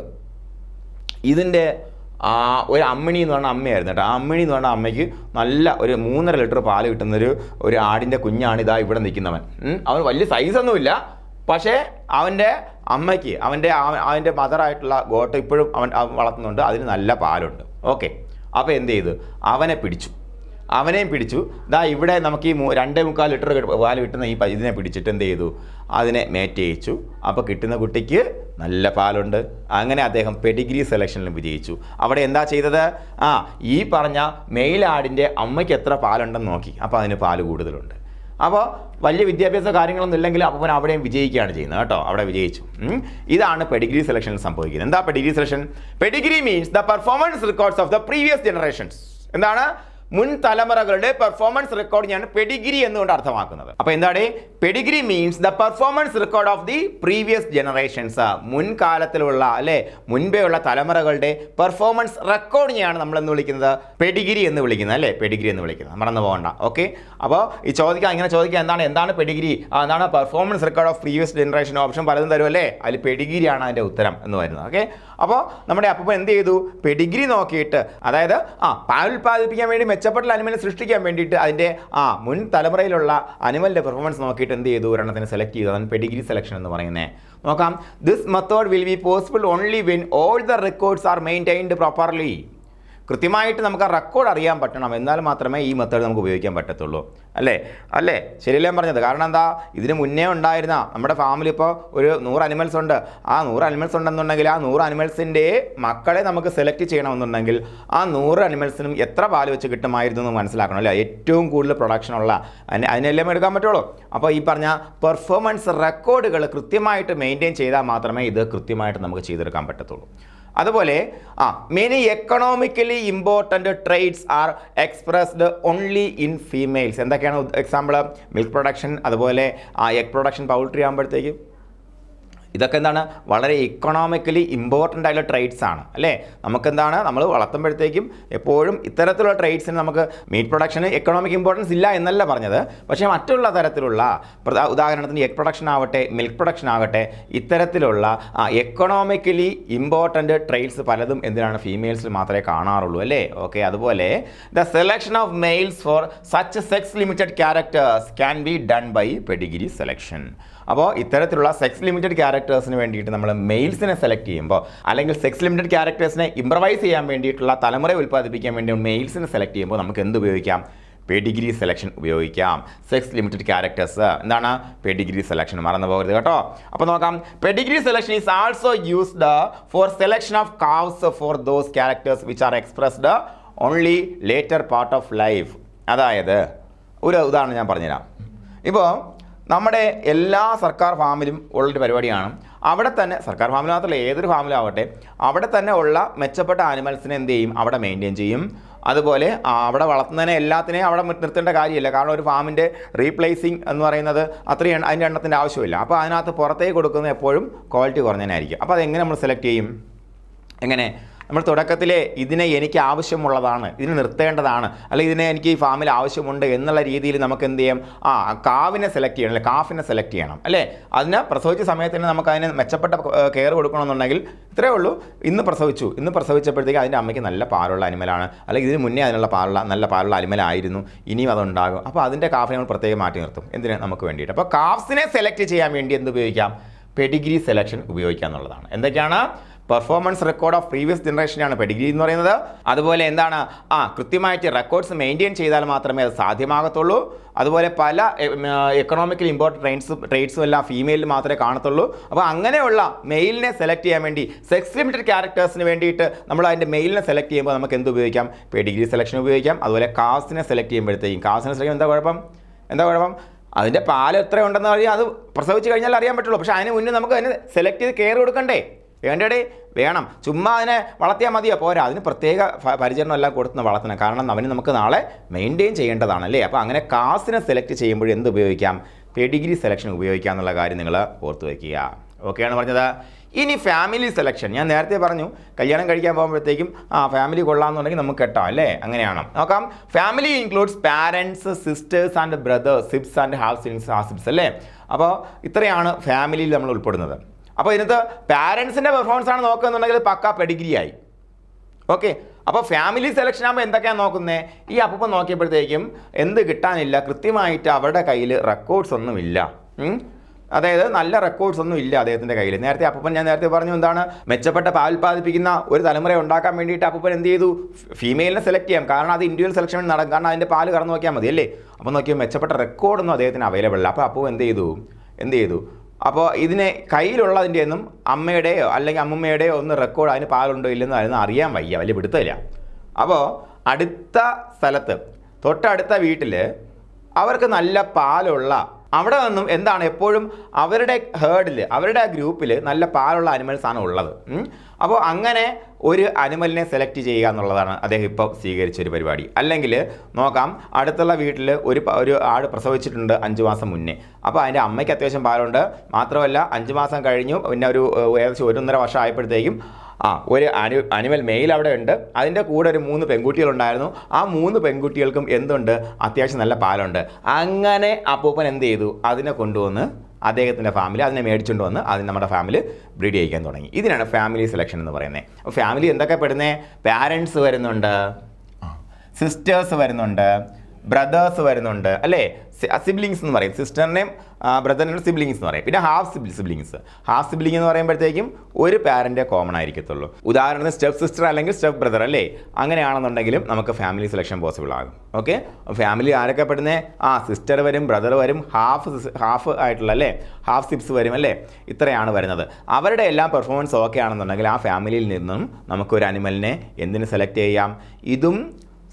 ഇതിൻ്റെ ഒരു അമ്മിണി എന്ന് പറഞ്ഞ അമ്മയായിരുന്നു കേട്ടോ. ആ അമ്മിണി എന്ന് പറഞ്ഞ അമ്മയ്ക്ക് നല്ല ഒരു 3.5 ലിറ്റർ പാല് കിട്ടുന്നൊരു ആടിൻ്റെ കുഞ്ഞാണ് ഇതാ ഇവിടെ നിൽക്കുന്നവൻ. അവൻ വലിയ സൈസൊന്നുമില്ല, പക്ഷേ അവൻ്റെ അമ്മയ്ക്ക് അവൻ്റെ മദറായിട്ടുള്ള ഗോട്ട് ഇപ്പോഴും അവൻ വളർത്തുന്നുണ്ട്, അതിന് നല്ല പാലുണ്ട്. ഓക്കെ, അപ്പോൾ എന്ത് ചെയ്തു? അവനെയും പിടിച്ചു. ഇവിടെ നമുക്ക് ഈ 2.25 ലിറ്റർ പാല് കിട്ടുന്ന ഇതിനെ പിടിച്ചിട്ട് എന്ത് ചെയ്തു? അതിനെ മേറ്റ് ചെയ്യിച്ചു. അപ്പോൾ കിട്ടുന്ന കുട്ടിക്ക് നല്ല പാലുണ്ട്. അങ്ങനെ അദ്ദേഹം പെഡിഗ്രി സെലക്ഷനിലും വിജയിച്ചു. അവിടെ എന്താ ചെയ്തത്? ഈ പറഞ്ഞ മെയിൽ ആടിൻ്റെ അമ്മയ്ക്ക് എത്ര പാലുണ്ടെന്ന് നോക്കി. അപ്പോൾ അതിന് പാല് കൂടുതലുണ്ട്. അപ്പോൾ വലിയ വിദ്യാഭ്യാസ കാര്യങ്ങളൊന്നും ഇല്ലെങ്കിൽ അപ്പോൾ അവിടെയും വിജയിക്കുകയാണ് ചെയ്യുന്നത് കേട്ടോ. അവിടെ വിജയിച്ചു. ഇതാണ് പെഡിഗ്രി സെലക്ഷനിൽ സംഭവിക്കുന്നത്. എന്താ Pedigree selection? Pedigree means the performance records of the previous generations. എന്താണ്? മുൻ തലമുറകളുടെ പെർഫോമൻസ് റെക്കോർഡിനെയാണ് പെഡിഗ്രി എന്നുകൊണ്ട് അർത്ഥമാക്കുന്നത്. അപ്പോൾ എന്താണ് pedigree means the performance record of the previous generations. മുൻകാലത്തിലുള്ള മുൻപേ ഉള്ള തലമുറകളുടെ പെർഫോമൻസ് റെക്കോർഡിനെയാണ് നമ്മൾ എന്ന് വിളിക്കുന്നത്? പെഡിഗ്രി എന്ന് വിളിക്കുന്നത്, അല്ലേ? പെഡിഗ്രി എന്ന് വിളിക്കുന്നത്, മറന്നു പോകണ്ട. ഓക്കെ, അപ്പോൾ ഇങ്ങനെ ചോദിക്കുക എന്താണ് പെഡിഗ്രി, എന്താണ് performance record of previous generation? Option പലതും തരും, അല്ലേ? അതിൽ പെഡിഗ്രിയാണ് അതിൻ്റെ ഉത്തരം എന്ന് വരുന്നത്. ഓക്കെ, അപ്പോൾ നമ്മുടെ അപ്പം എന്ത് ചെയ്തു? പെഡിഗ്രി നോക്കിയിട്ട്, അതായത് പാൽ ഉൽപ്പാദിപ്പിക്കാൻ വേണ്ടി മെച്ചപ്പെട്ട അനിമലിനെ സൃഷ്ടിക്കാൻ വേണ്ടിയിട്ട് അതിൻ്റെ മുൻ തലമുറയിലുള്ള അനിമലിൻ്റെ പെർഫോമൻസ് നോക്കിയിട്ട് എന്ത് ചെയ്തു? ഒരെണ്ണത്തിന് സെലക്ട് ചെയ്തു. അതാണ് പെഡിഗ്രി സെലക്ഷൻ എന്ന് പറയുന്നത്. നോക്കാം, this method will be possible only when all the records R maintained properly. കൃത്യമായിട്ട് നമുക്ക് ആ റെക്കോർഡ് അറിയാൻ പറ്റണം, എന്നാൽ മാത്രമേ ഈ മെത്തേഡ് നമുക്ക് ഉപയോഗിക്കാൻ പറ്റത്തുള്ളൂ, അല്ലേ? ശരിയല്ലേ പറഞ്ഞത്? കാരണം എന്താ, ഇതിന് മുന്നേ ഉണ്ടായിരുന്ന നമ്മുടെ ഫാമിൽ ഇപ്പോൾ ഒരു 100 അനിമൽസ് ഉണ്ട്. ആ 100 അനിമൽസ് ഉണ്ടെന്നുണ്ടെങ്കിൽ ആ 100 അനിമൽസിൻ്റെ മക്കളെ നമുക്ക് സെലക്ട് ചെയ്യണമെന്നുണ്ടെങ്കിൽ ആ 100 അനിമൽസിനും എത്ര പാല് വെച്ച് കിട്ടുമായിരുന്നു എന്ന് മനസ്സിലാക്കണം, അല്ലേ? ഏറ്റവും കൂടുതൽ പ്രൊഡക്ഷനുള്ള അതിനെല്ലാം എടുക്കാൻ പറ്റുള്ളൂ. അപ്പോൾ ഈ പറഞ്ഞ പെർഫോമൻസ് റെക്കോർഡുകൾ കൃത്യമായിട്ട് മെയിൻറ്റെയിൻ ചെയ്താൽ മാത്രമേ ഇത് കൃത്യമായിട്ട് നമുക്ക് ചെയ്തെടുക്കാൻ പറ്റത്തുള്ളൂ. അതുപോലെ many economically important traits are expressed only in females. എന്തൊക്കെയാണ് എക്സാമ്പിൾ? മിൽക്ക് പ്രൊഡക്ഷൻ, അതുപോലെ എഗ് പ്രൊഡക്ഷൻ, പൗൾട്രി ആകുമ്പോഴത്തേക്കും ഇതൊക്കെ എന്താണ്? വളരെ ഇക്കണോമിക്കലി ഇമ്പോർട്ടൻ്റ് ആയിട്ടുള്ള ട്രേഡ്സ് ആണ്, അല്ലേ? നമുക്കെന്താണ്, നമ്മൾ വളർത്തുമ്പോഴത്തേക്കും എപ്പോഴും ഇത്തരത്തിലുള്ള ട്രേഡ്സിന് നമുക്ക് മീറ്റ് പ്രൊഡക്ഷന് എക്കണോമിക് ഇമ്പോർട്ടൻസ് ഇല്ല എന്നല്ല പറഞ്ഞത്, പക്ഷേ മറ്റുള്ള തരത്തിലുള്ള ഉദാഹരണത്തിന് എഗ് പ്രൊഡക്ഷൻ ആവട്ടെ, മിൽക്ക് പ്രൊഡക്ഷൻ ആകട്ടെ, ഇത്തരത്തിലുള്ള എക്കണോമിക്കലി ഇമ്പോർട്ടൻ്റ് ട്രേഡ്സ് പലതും എന്തിനാണ്? ഫീമെയിൽസിൽ മാത്രമേ കാണാറുള്ളൂ, അല്ലേ? ഓക്കെ, അതുപോലെ the selection of males for such sex limited characters can be done by pedigree selection. അപ്പോൾ ഇത്തരത്തിലുള്ള സെക്സ് ലിമിറ്റഡ് ക്യാരക്ടേഴ്സിന് വേണ്ടിയിട്ട് നമ്മൾ മെയിൽസിനെ സെലക്ട് ചെയ്യുമ്പോൾ, അല്ലെങ്കിൽ സെക്സ് ലിമിറ്റഡ് ക്യാരക്ടേഴ്സിനെ ഇംപ്രവൈസ് ചെയ്യാൻ വേണ്ടിയിട്ടുള്ള തലമുറയെ ഉൽപ്പാദിപ്പിക്കാൻ വേണ്ടി മെയിൽസിനെ സെലക്ട് ചെയ്യുമ്പോൾ നമുക്ക് എന്ത് ഉപയോഗിക്കാം? പെഡിഗ്രി സെലക്ഷൻ ഉപയോഗിക്കാം. സെക്സ് ലിമിറ്റഡ് ക്യാരക്ടേഴ്സ് എന്താണ്? പെഡിഗ്രി സെലക്ഷൻ, മറന്നു പോകരുത് കേട്ടോ. അപ്പോൾ നോക്കാം, Pedigree selection is also used for selection of cows for those characters which are expressed only later part of life. അതായത് ഒരു ഉദാഹരണം ഞാൻ പറഞ്ഞുതരാം. ഇപ്പോൾ നമ്മുടെ എല്ലാ സർക്കാർ ഫാമിലും ഉള്ളൊരു പരിപാടിയാണ്. അവിടെ തന്നെ സർക്കാർ ഫാമിൽ മാത്രമല്ല, ഏതൊരു ഫാമിലാവട്ടെ, അവിടെ തന്നെ ഉള്ള മെച്ചപ്പെട്ട ആനിമൽസിനെ എന്ത് ചെയ്യും? അവിടെ മെയിൻറ്റെയിൻ ചെയ്യും. അതുപോലെ അവിടെ വളർത്തുന്നതിനെ എല്ലാത്തിനെയും അവിടെ നിർത്തേണ്ട കാര്യമില്ല. കാരണം ഒരു ഫാമിൻ്റെ റീപ്ലേസിങ് എന്ന് പറയുന്നത് അത്രയും അതിൻ്റെ എണ്ണത്തിൻ്റെ ആവശ്യമില്ല. അപ്പോൾ അതിനകത്ത് പുറത്തേക്ക് കൊടുക്കുന്നത് എപ്പോഴും ക്വാളിറ്റി കുറഞ്ഞതിനായിരിക്കും. അപ്പോൾ അതെങ്ങനെ നമ്മൾ സെലക്ട് ചെയ്യും? എങ്ങനെ? നമ്മൾ തുടക്കത്തിലെ ഇതിനെ എനിക്ക് ആവശ്യമുള്ളതാണ്, ഇതിനെ നിർത്തേണ്ടതാണ്, അല്ലെങ്കിൽ ഇതിനെ എനിക്ക് ഈ ഫാമിൽ ആവശ്യമുണ്ട് എന്നുള്ള രീതിയിൽ നമുക്ക് എന്ത് ചെയ്യാം? കാവിനെ സെലക്ട് ചെയ്യണം, അല്ലെ? കാഫിനെ സെലക്ട് ചെയ്യണം, അല്ലേ? അതിന് പ്രസവിച്ച സമയത്ത് തന്നെ നമുക്ക് അതിന് മെച്ചപ്പെട്ട കെയർ കൊടുക്കണമെന്നുണ്ടെങ്കിൽ ഇത്രയേ ഉള്ളൂ. ഇന്ന് പ്രസവിച്ചപ്പോഴത്തേക്ക് അതിൻ്റെ അമ്മയ്ക്ക് നല്ല പാലുള്ള അനിമലാണ്, അല്ലെങ്കിൽ ഇതിന് മുന്നേ അതിനുള്ള നല്ല പാലുള്ള അനിമലായിരുന്നു, ഇനിയും അതുണ്ടാകും. അപ്പോൾ അതിൻ്റെ കാഫിനെ നമ്മൾ പ്രത്യേകം മാറ്റി നിർത്തും. എന്തിന്? നമുക്ക് വേണ്ടിയിട്ട്. അപ്പോൾ കാഫ്സിനെ സെലക്ട് ചെയ്യാൻ വേണ്ടി എന്ത് ഉപയോഗിക്കാം? പെഡിഗ്രി സെലക്ഷൻ ഉപയോഗിക്കുക എന്നുള്ളതാണ്. എന്തൊക്കെയാണ്? പെർഫോമൻസ് റെക്കോർഡ് ഓഫ് പ്രീവിയസ് ജനറേഷനാണ് പെഡിഗ്രി എന്ന് പറയുന്നത്. അതുപോലെ എന്താണ് കൃത്യമായിട്ട് റെക്കോർഡ്സ് മെയിൻറ്റെയിൻ ചെയ്താൽ മാത്രമേ അത് സാധ്യമാകത്തുള്ളൂ. അതുപോലെ പല എക്കണോമിക്കലി ഇമ്പോർട്ടൻറ്റ് ട്രേഡ്സും എല്ലാം ഫീമെയിലിൽ മാത്രമേ കാണത്തുള്ളൂ. അപ്പോൾ അങ്ങനെയുള്ള മെയിലിനെ സെലക്ട് ചെയ്യാൻ വേണ്ടി സെക്സ് ലിമിറ്റഡ് ക്യാരക്ടേഴ്സിന് വേണ്ടിയിട്ട് നമ്മൾ അതിൻ്റെ മെയിലിനെ സെലക്ട് ചെയ്യുമ്പോൾ നമുക്ക് എന്ത് ഉപയോഗിക്കാം? പെഡിഗ്രി സെലക്ഷൻ ഉപയോഗിക്കാം. അതുപോലെ കാസ്റ്റിനെ സെലക്ട് ചെയ്യുമ്പോഴത്തേക്കും കാസ്റ്റിനെ സെലക്ട് ചെയ്യുമ്പോൾ എന്താ കുഴപ്പം? അതിൻ്റെ പാല് എത്ര ഉണ്ടെന്ന് അറിയാം, അത് പ്രസവിച്ച് കഴിഞ്ഞാൽ അറിയാൻ പറ്റുള്ളൂ. പക്ഷേ അതിന് മുന്നേ നമുക്ക് അതിന് സെലക്ട് ചെയ്ത് കെയർ കൊടുക്കണ്ടേ? വേണ്ടേ? വേണം. ചുമ്മാ അതിനെ വളർത്തിയാൽ മതിയോ? പോരാ, അതിന് പ്രത്യേക പരിചരണം എല്ലാം കൊടുത്ത് വളർത്തണം. കാരണം അവന് നമുക്ക് നാളെ മെയിൻറ്റെയിൻ ചെയ്യേണ്ടതാണല്ലേ. അപ്പോൾ അങ്ങനെ കാസ്റ്റിനെ സെലക്ട് ചെയ്യുമ്പോൾ എന്ത് ഉപയോഗിക്കാം? പെഡിഗ്രി സെലക്ഷൻ ഉപയോഗിക്കുക എന്നുള്ള കാര്യം നിങ്ങൾ ഓർത്ത് വയ്ക്കുക. ഓക്കെയാണ് പറഞ്ഞത്. ഇനി ഫാമിലി സെലക്ഷൻ, ഞാൻ നേരത്തെ പറഞ്ഞു കല്യാണം കഴിക്കാൻ പോകുമ്പോഴത്തേക്കും ഫാമിലി കൊള്ളാമെന്നുണ്ടെങ്കിൽ നമുക്ക് കെട്ടാം അല്ലേ? അങ്ങനെയാണ്. നോക്കാം. Family includes parents, sisters and brothers, sibs and half sibs അല്ലേ? അപ്പോൾ ഇത്രയാണ് ഫാമിലിയിൽ നമ്മൾ ഉൾപ്പെടുന്നത്. അപ്പോൾ ഇതിനകത്ത് പാരൻസിൻ്റെ പെർഫോമൻസ് ആണ് നോക്കുകയെന്നുണ്ടെങ്കിൽ പക്ക പെഡിഗ്രി ആയി. ഓക്കെ. അപ്പോൾ ഫാമിലി സെലക്ഷൻ ആകുമ്പോൾ എന്തൊക്കെയാണ് നോക്കുന്നത്? ഈ അപ്പൂപ്പൻ നോക്കിയപ്പോഴത്തേക്കും എന്ത് കിട്ടാനില്ല, കൃത്യമായിട്ട് അവരുടെ കയ്യിൽ റെക്കോർഡ്സ് ഒന്നുമില്ല. അതായത് നല്ല റെക്കോർഡ്സ് ഒന്നും ഇല്ല അദ്ദേഹത്തിൻ്റെ കയ്യിൽ. നേരത്തെ അപ്പൂപ്പൻ ഞാൻ നേരത്തെ പറഞ്ഞു എന്താണ്, മെച്ചപ്പെട്ട പാൽ ഉൽപ്പാദിപ്പിക്കുന്ന ഒരു തലമുറ ഉണ്ടാക്കാൻ വേണ്ടിയിട്ട് അപ്പൂപ്പൻ എന്ത് ചെയ്തു? ഫീമെയിലിനെ സെലക്ട് ചെയ്യാം. കാരണം അത് ഇൻഡിവിജ്വൽ സെലക്ഷൻ നടക്കും. കാരണം അതിൻ്റെ പാല് കറന്ന് നോക്കിയാൽ മതി അല്ലേ? അപ്പോൾ നോക്കിയാൽ മെച്ചപ്പെട്ട റെക്കോർഡൊന്നും അദ്ദേഹത്തിന് അവൈലബിൾ അല്ല. അപ്പോൾ എന്ത് ചെയ്തു? അപ്പോൾ ഇതിനെ കയ്യിലുള്ളതിൻ്റെ ഒന്നും അമ്മയുടെയോ അല്ലെങ്കിൽ അമ്മൂമ്മയുടെയോ ഒന്ന് റെക്കോർഡ് അതിന് പാലുണ്ടോ ഇല്ലെന്ന് അതിന് അറിയാൻ വലിയ പിടുത്തമില്ല. അപ്പോൾ അടുത്ത സ്ഥലത്ത് തൊട്ടടുത്ത വീട്ടിൽ അവർക്ക് നല്ല പാലുള്ള, അവിടെ നിന്നും എന്താണ് എപ്പോഴും അവരുടെ ഹേർഡിൽ, അവരുടെ ഗ്രൂപ്പിൽ നല്ല പാലുള്ള അനിമൽസാണ് ഉള്ളത്. അപ്പോൾ അങ്ങനെ ഒരു അനിമലിനെ സെലക്ട് ചെയ്യുക എന്നുള്ളതാണ് അദ്ദേഹം ഇപ്പോൾ സ്വീകരിച്ചൊരു പരിപാടി. അല്ലെങ്കിൽ നോക്കാം, അടുത്തുള്ള വീട്ടിൽ ഒരു ആട് പ്രസവിച്ചിട്ടുണ്ട് 5 മാസം മുന്നേ. അപ്പോൾ അതിൻ്റെ അമ്മയ്ക്ക് അത്യാവശ്യം പാലുണ്ട്. മാത്രമല്ല 5 മാസം കഴിഞ്ഞു, പിന്നെ ഒരു ഏകദേശം 1.5 വർഷം ആയപ്പോഴത്തേക്കും ഒരു അനിമൽ മെയിൽ അവിടെ ഉണ്ട്. അതിൻ്റെ കൂടെ ഒരു 3 പെൺകുട്ടികളുണ്ടായിരുന്നു. ആ 3 പെൺകുട്ടികൾക്കും എന്തുണ്ട്? അത്യാവശ്യം നല്ല പാലുണ്ട്. അങ്ങനെ അപ്പൂപ്പൻ എന്ത് ചെയ്തു? അതിനെ കൊണ്ടുവന്ന് അദ്ദേഹത്തിൻ്റെ ഫാമിലി അതിനെ മേടിച്ചുകൊണ്ട് വന്ന് അതിന് നമ്മുടെ ഫാമിലി ബ്രീഡ് ചെയ്യിക്കാൻ തുടങ്ങി. ഇതിനാണ് ഫാമിലി സെലക്ഷൻ എന്ന് പറയുന്നത്. അപ്പോൾ ഫാമിലി എന്തൊക്കെ പെടുന്നത്? പാരൻസ് വരുന്നുണ്ട്, സിസ്റ്റേഴ്സ് വരുന്നുണ്ട്, ബ്രദേഴ്സ് വരുന്നുണ്ട് അല്ലേ? സിബ്ലിങ്സ് എന്ന് പറയും. സിസ്റ്ററിനെയും ബ്രദറിനെയും സിബ്ലിങ്സ് എന്ന് പറയും. പിന്നെ ഹാഫ് സിബ്ലിംഗ് എന്ന് പറയുമ്പോഴത്തേക്കും ഒരു പാരൻ്റ് കോമൺ ആയിരിക്കത്തുള്ളൂ. ഉദാഹരണത്തിന് സ്റ്റെപ്പ് സിസ്റ്റർ അല്ലെങ്കിൽ സ്റ്റെപ്പ് ബ്രദർ അല്ലേ? അങ്ങനെയാണെന്നുണ്ടെങ്കിലും നമുക്ക് ഫാമിലി സെലക്ഷൻ പോസിബിൾ ആകും. ഓക്കെ. ഫാമിലി ആരൊക്കെ പെടുന്നത്? സിസ്റ്റർ വരും, ബ്രദർ വരും, ഹാഫ് ആയിട്ടുള്ള അല്ലേ, ഹാഫ് സിബ്സ് വരും അല്ലേ? ഇത്രയാണ് വരുന്നത്. അവരുടെ എല്ലാം പെർഫോമൻസ് ഓക്കെ ആണെന്നുണ്ടെങ്കിൽ ആ ഫാമിലിയിൽ നിന്നും നമുക്കൊരു അനിമലിനെ എന്തിന് സെലക്ട് ചെയ്യാം? ഇതും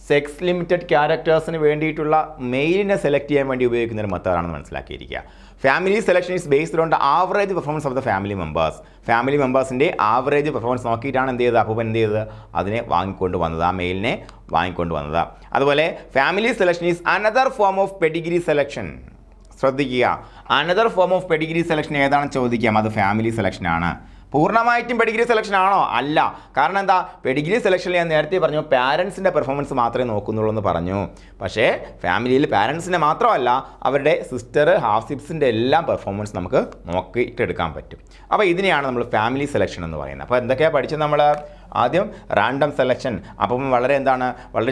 സെക്സ് ലിമിറ്റഡ് ക്യാരക്ടേഴ്സിന് വേണ്ടിയിട്ടുള്ള മെയിലിനെ സെലക്ട് ചെയ്യാൻ വേണ്ടി ഉപയോഗിക്കുന്ന ഒരു മെത്തേഡാണെന്ന് മനസ്സിലാക്കിയിരിക്കുക. Family selection is based on the average performance of the family മെമ്പേഴ്സിൻ്റെ ആവറേജ് പെർഫോമൻസ് നോക്കിയിട്ടാണ് എന്ത് ചെയ്തത്? അപ്പൂപ്പൻ എന്ത് ചെയ്തത്? അതിനെ വാങ്ങിക്കൊണ്ട് വന്നത്, ആ മെയിലിനെ വാങ്ങിക്കൊണ്ട് വന്നത്. അതുപോലെ family selection is another form of pedigree selection. ശ്രദ്ധിക്കുക, another form of pedigree selection ഏതാണെന്ന് ചോദിക്കാം. അത് ഫാമിലി സെലക്ഷനാണ്. പൂർണ്ണമായിട്ടും പെഡിഗ്രി സെലക്ഷൻ ആണോ? അല്ല. കാരണം എന്താ? പെഡിഗ്രി സെലക്ഷനിൽ ഞാൻ നേരത്തെ പറഞ്ഞു പാരൻസിൻ്റെ പെർഫോമൻസ് മാത്രമേ നോക്കുന്നുള്ളൂ എന്ന് പറഞ്ഞു. പക്ഷേ ഫാമിലിയിൽ പാരൻസിനെ മാത്രമല്ല അവരുടെ സിസ്റ്റർ, ഹാഫ് സിബ്സിൻ്റെ എല്ലാം പെർഫോമൻസ് നമുക്ക് നോക്കിയിട്ടെടുക്കാൻ പറ്റും. അപ്പോൾ ഇതിനെയാണ് നമ്മൾ ഫാമിലി സെലക്ഷൻ എന്ന് പറയുന്നത്. അപ്പോൾ എന്തൊക്കെയാണ് പഠിച്ചത് നമ്മൾ? ആദ്യം റാൻഡം സെലക്ഷൻ. അപ്പം വളരെ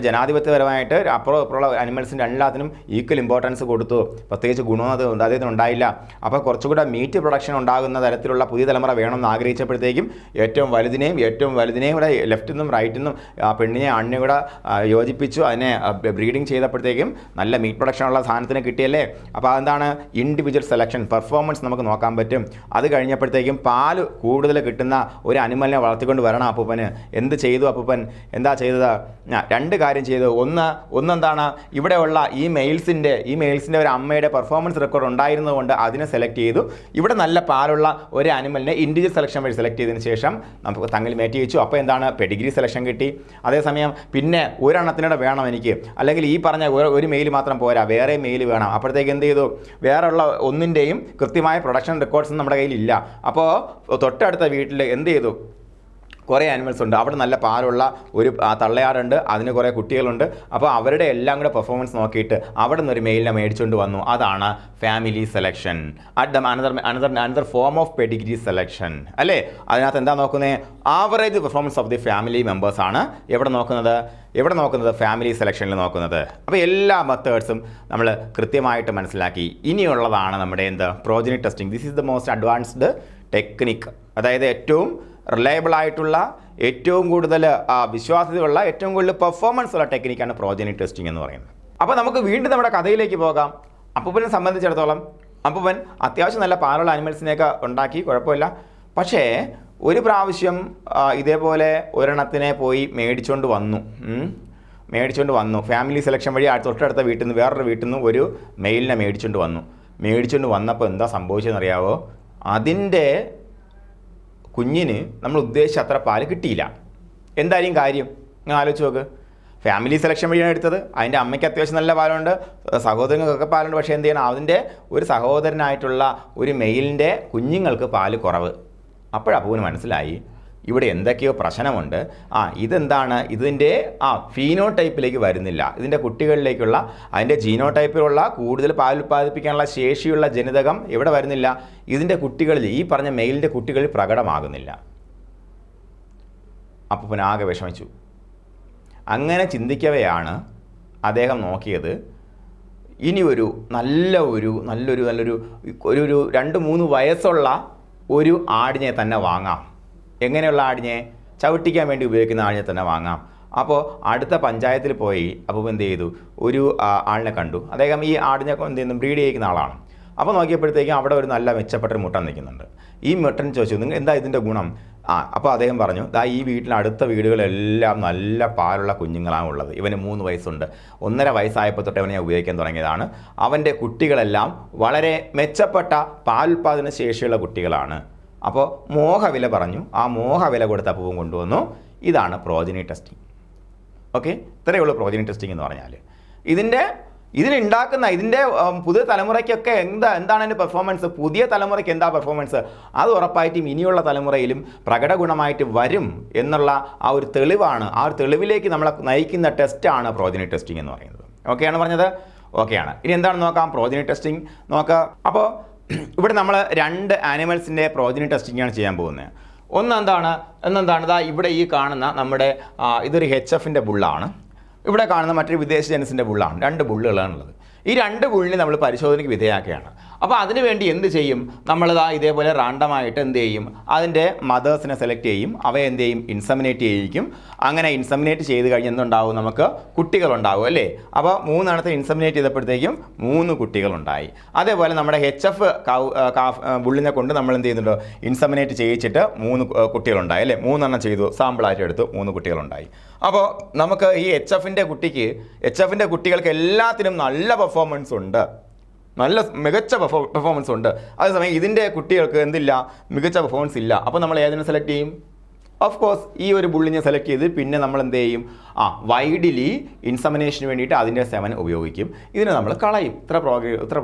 ജനാധിപത്യപരമായിട്ട് അപ്പുറമുള്ള അനിമൽസിൻ്റെ എല്ലാത്തിനും ഈക്വൽ ഇമ്പോർട്ടൻസ് കൊടുത്തു. പ്രത്യേകിച്ച് ഗുണമൊന്നും അദ്ദേഹത്തിന് ഉണ്ടായില്ല. അപ്പോൾ കുറച്ചുകൂടെ മീറ്റ് പ്രൊഡക്ഷൻ ഉണ്ടാകുന്ന തരത്തിലുള്ള പുതിയ തലമുറ വേണമെന്ന് ആഗ്രഹിച്ചപ്പോഴത്തേക്കും ഏറ്റവും വലുതിനെയും കൂടെ ലെഫ്റ്റിൽ നിന്നും റൈറ്റിൽ നിന്നും പെണ്ണിനെ ആണിനെ കൂടെ യോജിപ്പിച്ചു. അതിനെ ബ്രീഡിങ് ചെയ്തപ്പോഴത്തേക്കും നല്ല മീറ്റ് പ്രൊഡക്ഷൻ ഉള്ള സാധനത്തിന് കിട്ടിയല്ലേ. അപ്പോൾ അതെന്താണ്? ഇൻഡിവിജ്വൽ സെലക്ഷൻ, പെർഫോമൻസ് നമുക്ക് നോക്കാൻ പറ്റും. അത് കഴിഞ്ഞപ്പോഴത്തേക്കും പാല് കൂടുതൽ കിട്ടുന്ന ഒരു അനിമലിനെ വളർത്തിക്കൊണ്ട് വരണം അപ്പൂപ്പന്. എന്ത് ചെയ്തു അപ്പൂപ്പൻ? എന്താ ചെയ്തത്? 2 കാര്യം ചെയ്തു. ഒന്നെന്താണ്? ഇവിടെയുള്ള ഈ മെയിൽസിൻ്റെ ഒരു അമ്മയുടെ പെർഫോമൻസ് റെക്കോർഡ് ഉണ്ടായിരുന്നതുകൊണ്ട് അതിനെ സെലക്ട് ചെയ്തു. ഇവിടെ നല്ല പാലുള്ള ഒരു അനിമലിനെ ഇൻഡിവിജ്വൽ സെലക്ഷൻ വഴി സെലക്ട് ചെയ്തതിന് ശേഷം നമുക്ക് തങ്ങളിൽ മേറ്റ് വെച്ചു. അപ്പോൾ എന്താണ്? പെഡിഗ്രി സെലക്ഷൻ കിട്ടി. അതേസമയം പിന്നെ ഒരെണ്ണത്തിനൂടെ വേണം എനിക്ക്, അല്ലെങ്കിൽ ഈ പറഞ്ഞ ഒരു മെയിൽ മാത്രം പോരാ, വേറെ മെയിൽ വേണം. അപ്പോഴത്തേക്ക് എന്ത് ചെയ്തു? വേറെയുള്ള ഒന്നിൻ്റെയും കൃത്യമായ പ്രൊഡക്ഷൻ റെക്കോർഡ്സ് നമ്മുടെ കയ്യിലില്ല. അപ്പോൾ തൊട്ടടുത്ത വീട്ടിൽ എന്ത് ചെയ്തു? കുറേ ആനിമൽസ് ഉണ്ട്. അവിടെ നല്ല പാലുള്ള ഒരു തള്ളയാടുണ്ട്, അതിന് കുറേ കുട്ടികളുണ്ട്. അപ്പോൾ അവരുടെ എല്ലാം കൂടെ പെർഫോമൻസ് നോക്കിയിട്ട് അവിടെ നിന്ന് ഒരു മെയിലിനെ മേടിച്ചുകൊണ്ട് വന്നു. അതാണ് family selection. Another form of pedigree selection അല്ലേ? അതിനകത്ത് എന്താ നോക്കുന്നത്? Average performance of the family മെമ്പേഴ്സാണ് എവിടെ നോക്കുന്നത്? ഫാമിലി സെലക്ഷനിൽ നോക്കുന്നത്. അപ്പോൾ എല്ലാ മെത്തേഡ്സും നമ്മൾ കൃത്യമായിട്ട് മനസ്സിലാക്കി. ഇനിയുള്ളതാണ് നമ്മുടെ progeny testing. This is the most advanced technique. അതായത് ഏറ്റവും റിലയബിൾ ആയിട്ടുള്ള ഏറ്റവും കൂടുതൽ വിശ്വാസ്യതയുള്ള ഏറ്റവും കൂടുതൽ പെർഫോമൻസ് ഉള്ള ടെക്നിക്കാണ് പ്രോജനി ടെസ്റ്റിംഗ് എന്ന് പറയുന്നത്. അപ്പോൾ നമുക്ക് വീണ്ടും നമ്മുടെ കഥയിലേക്ക് പോകാം. അപ്പൂപ്പനെ സംബന്ധിച്ചിടത്തോളം അപ്പൂപ്പൻ അത്യാവശ്യം നല്ല പാലുള്ള ആനിമൽസിനെയൊക്കെ ഉണ്ടാക്കി, കുഴപ്പമില്ല. പക്ഷേ ഒരു പ്രാവശ്യം ഇതേപോലെ ഒരെണ്ണത്തിനെ പോയി മേടിച്ചുകൊണ്ട് വന്നു. ഫാമിലി സെലക്ഷൻ വഴി തൊട്ടടുത്ത വീട്ടിൽ നിന്ന്, വേറൊരു വീട്ടിൽ നിന്ന് ഒരു മെയിലിനെ മേടിച്ചുകൊണ്ട് വന്നപ്പോൾ എന്താ സംഭവിച്ചതെന്നറിയാവോ? അതിൻ്റെ കുഞ്ഞിന് നമ്മൾ ഉദ്ദേശിച്ച അത്ര പാല് കിട്ടിയില്ല. എന്തായാലും കാര്യം നിങ്ങൾ ആലോചിച്ച് നോക്ക്. ഫാമിലി സെലക്ഷൻ വഴിയാണ് എടുത്തത്. അതിൻ്റെ അമ്മയ്ക്ക് അത്യാവശ്യം നല്ല പാലുണ്ട്, സഹോദരങ്ങൾക്കൊക്കെ പാലുണ്ട്. പക്ഷേ എന്ത് ചെയ്യണം, അതിൻ്റെ ഒരു സഹോദരനായിട്ടുള്ള ഒരു മെയിലിൻ്റെ കുഞ്ഞുങ്ങൾക്ക് പാല് കുറവ്. അപ്പോഴപ്പൂവിന് മനസ്സിലായി ഇവിടെ എന്തൊക്കെയോ പ്രശ്നമുണ്ട്. ഇതെന്താണ്, ഇതിൻ്റെ ഫീനോടൈപ്പിലേക്ക് വരുന്നില്ല. ഇതിൻ്റെ കുട്ടികളിലേക്കുള്ള അതിൻ്റെ ജീനോടൈപ്പിലുള്ള കൂടുതൽ പാൽ ഉൽപ്പാദിപ്പിക്കാനുള്ള ശേഷിയുള്ള ജനിതകം എവിടെ വരുന്നില്ല, ഇതിൻ്റെ കുട്ടികളിൽ, ഈ പറഞ്ഞ മെയിലിൻ്റെ കുട്ടികളിൽ പ്രകടമാകുന്നില്ല. അപ്പൂപ്പൻ ആകെ വിഷമിച്ചു. അങ്ങനെ ചിന്തിക്കവെയാണ് അദ്ദേഹം നോക്കിയത്, ഇനി നല്ലൊരു 2-3 വയസ്സുള്ള ഒരു ആടിനെ തന്നെ വാങ്ങാം. എങ്ങനെയുള്ള ആടിനെ? ചവിട്ടിക്കാൻ വേണ്ടി ഉപയോഗിക്കുന്ന ആടിനെ തന്നെ വാങ്ങാം. അപ്പോൾ അടുത്ത പഞ്ചായത്തിൽ പോയി അപ്പോൾ എന്ത് ചെയ്തു, ഒരു ആളിനെ കണ്ടു. അദ്ദേഹം ഈ ആടിനെ എന്ത് ചെയ്യുന്നു, ബ്രീഡ് ചെയ്യിക്കുന്ന ആളാണ്. അപ്പോൾ നോക്കിയപ്പോഴത്തേക്കും അവിടെ ഒരു നല്ല മെച്ചപ്പെട്ടൊരു മുട്ടൻ നിൽക്കുന്നുണ്ട്. ഈ മുട്ടൻ ചോദിച്ചു, നിങ്ങൾ എന്താ ഇതിൻ്റെ ഗുണം? അപ്പോൾ അദ്ദേഹം പറഞ്ഞു, ഈ അടുത്ത വീടുകളെല്ലാം നല്ല പാലുള്ള കുഞ്ഞുങ്ങളാണ് ഉള്ളത്. ഇവന് 3 വയസ്സുണ്ട്. 1.5 വയസ്സായപ്പോൾ തൊട്ട് അവനെ ഉപയോഗിക്കാൻ തുടങ്ങിയതാണ്. അവൻ്റെ കുട്ടികളെല്ലാം വളരെ മെച്ചപ്പെട്ട പാലുൽപാദന ശേഷിയുള്ള കുട്ടികളാണ്. അപ്പോൾ മോഹവില പറഞ്ഞു. ആ മോഹവില കൊടുത്ത അപ്പൂപ്പൻ കൊണ്ടുവന്നു. ഇതാണ് പ്രോജനി ടെസ്റ്റിംഗ്. ഓക്കെ, ഇത്രയേ ഉള്ളൂ പ്രോജനി ടെസ്റ്റിംഗ് എന്ന് പറഞ്ഞാൽ. ഇതിലുണ്ടാക്കുന്ന ഇതിൻ്റെ പുതിയ തലമുറയ്ക്കൊക്കെ എന്താണ് അതിൻ്റെ പെർഫോമൻസ്, പുതിയ തലമുറയ്ക്ക് എന്താ പെർഫോമൻസ്, അത് ഉറപ്പായിട്ടും ഇനിയുള്ള തലമുറയിലും പ്രകട ഗുണമായിട്ട് വരും എന്നുള്ള ആ ഒരു തെളിവാണ്. ആ ഒരു തെളിവിലേക്ക് നമ്മളെ നയിക്കുന്ന ടെസ്റ്റാണ് പ്രോജനി ടെസ്റ്റിംഗ് എന്ന് പറയുന്നത്. ഓക്കെയാണ് പറഞ്ഞത്? ഓക്കെയാണ്. ഇനി എന്താണെന്ന് നോക്കാം, പ്രോജനി ടെസ്റ്റിംഗ് നോക്കാം. അപ്പോൾ ഇവിടെ നമ്മൾ 2 ആനിമൽസിൻ്റെ പ്രോജനി ടെസ്റ്റിംഗാണ് ചെയ്യാൻ പോകുന്നത്. എന്താണ് ഇവിടെ ഈ കാണുന്ന നമ്മുടെ ഇതൊരു HFൻ്റെ ബുള്ളാണ്. ഇവിടെ കാണുന്ന മറ്റൊരു വിദേശ ജനസിൻ്റെ ബുള്ളാണ്. 2 ബുള്ളുകളാണുള്ളത്. ഈ 2 ബുള്ളിനെ നമ്മൾ പരിശോധനയ്ക്ക് വിധേയാക്കുകയാണ്. അപ്പോൾ അതിനുവേണ്ടി എന്ത് ചെയ്യും, ഇതേപോലെ റാൻഡമായിട്ട് എന്ത് ചെയ്യും, അതിൻ്റെ മദേഴ്സിനെ സെലക്ട് ചെയ്യും. അവയെ എന്ത് ചെയ്യും, ഇൻസെമിനേറ്റ് ചെയ്യിക്കും. അങ്ങനെ ഇൻസെമിനേറ്റ് ചെയ്ത് കഴിഞ്ഞ് എന്തുണ്ടാവും, നമുക്ക് കുട്ടികളുണ്ടാവും അല്ലേ. അപ്പോൾ 3 എണ്ണത്തെ ഇൻസെമിനേറ്റ് ചെയ്തപ്പോഴത്തേക്കും 3 കുട്ടികളുണ്ടായി. അതേപോലെ നമ്മുടെ HF ബുള്ളിനെ കൊണ്ട് നമ്മൾ എന്ത് ചെയ്യുന്നുണ്ടോ, ഇൻസെമിനേറ്റ് ചെയ്യിച്ചിട്ട് 3 കുട്ടികളുണ്ടായി അല്ലേ. 3 എണ്ണം ചെയ്തു, സാമ്പിളായിട്ട് എടുത്തു, 3 കുട്ടികളുണ്ടായി. അപ്പോൾ നമുക്ക് ഈ HFൻ്റെ കുട്ടികൾക്ക് എല്ലാത്തിനും നല്ല പെർഫോമൻസ് ഉണ്ട്, നല്ല മികച്ച പെർഫോമൻസ് ഉണ്ട്. അതേസമയം ഇതിൻ്റെ കുട്ടികൾക്ക് എന്തില്ല, മികച്ച പെർഫോമൻസ് ഇല്ല. അപ്പോൾ നമ്മൾ ഏതിനെ സെലക്ട് ചെയ്യും? ഓഫ് കോഴ്സ് ഈ ഒരു ബുള്ളിനെ സെലക്ട് ചെയ്ത് പിന്നെ നമ്മൾ എന്ത് ചെയ്യും, വൈഡിലി ഇൻസെമിനേഷന് വേണ്ടിയിട്ട് അതിൻ്റെ സെമൻ ഉപയോഗിക്കും. ഇതിനെ നമ്മൾ കളയും. ഇത്ര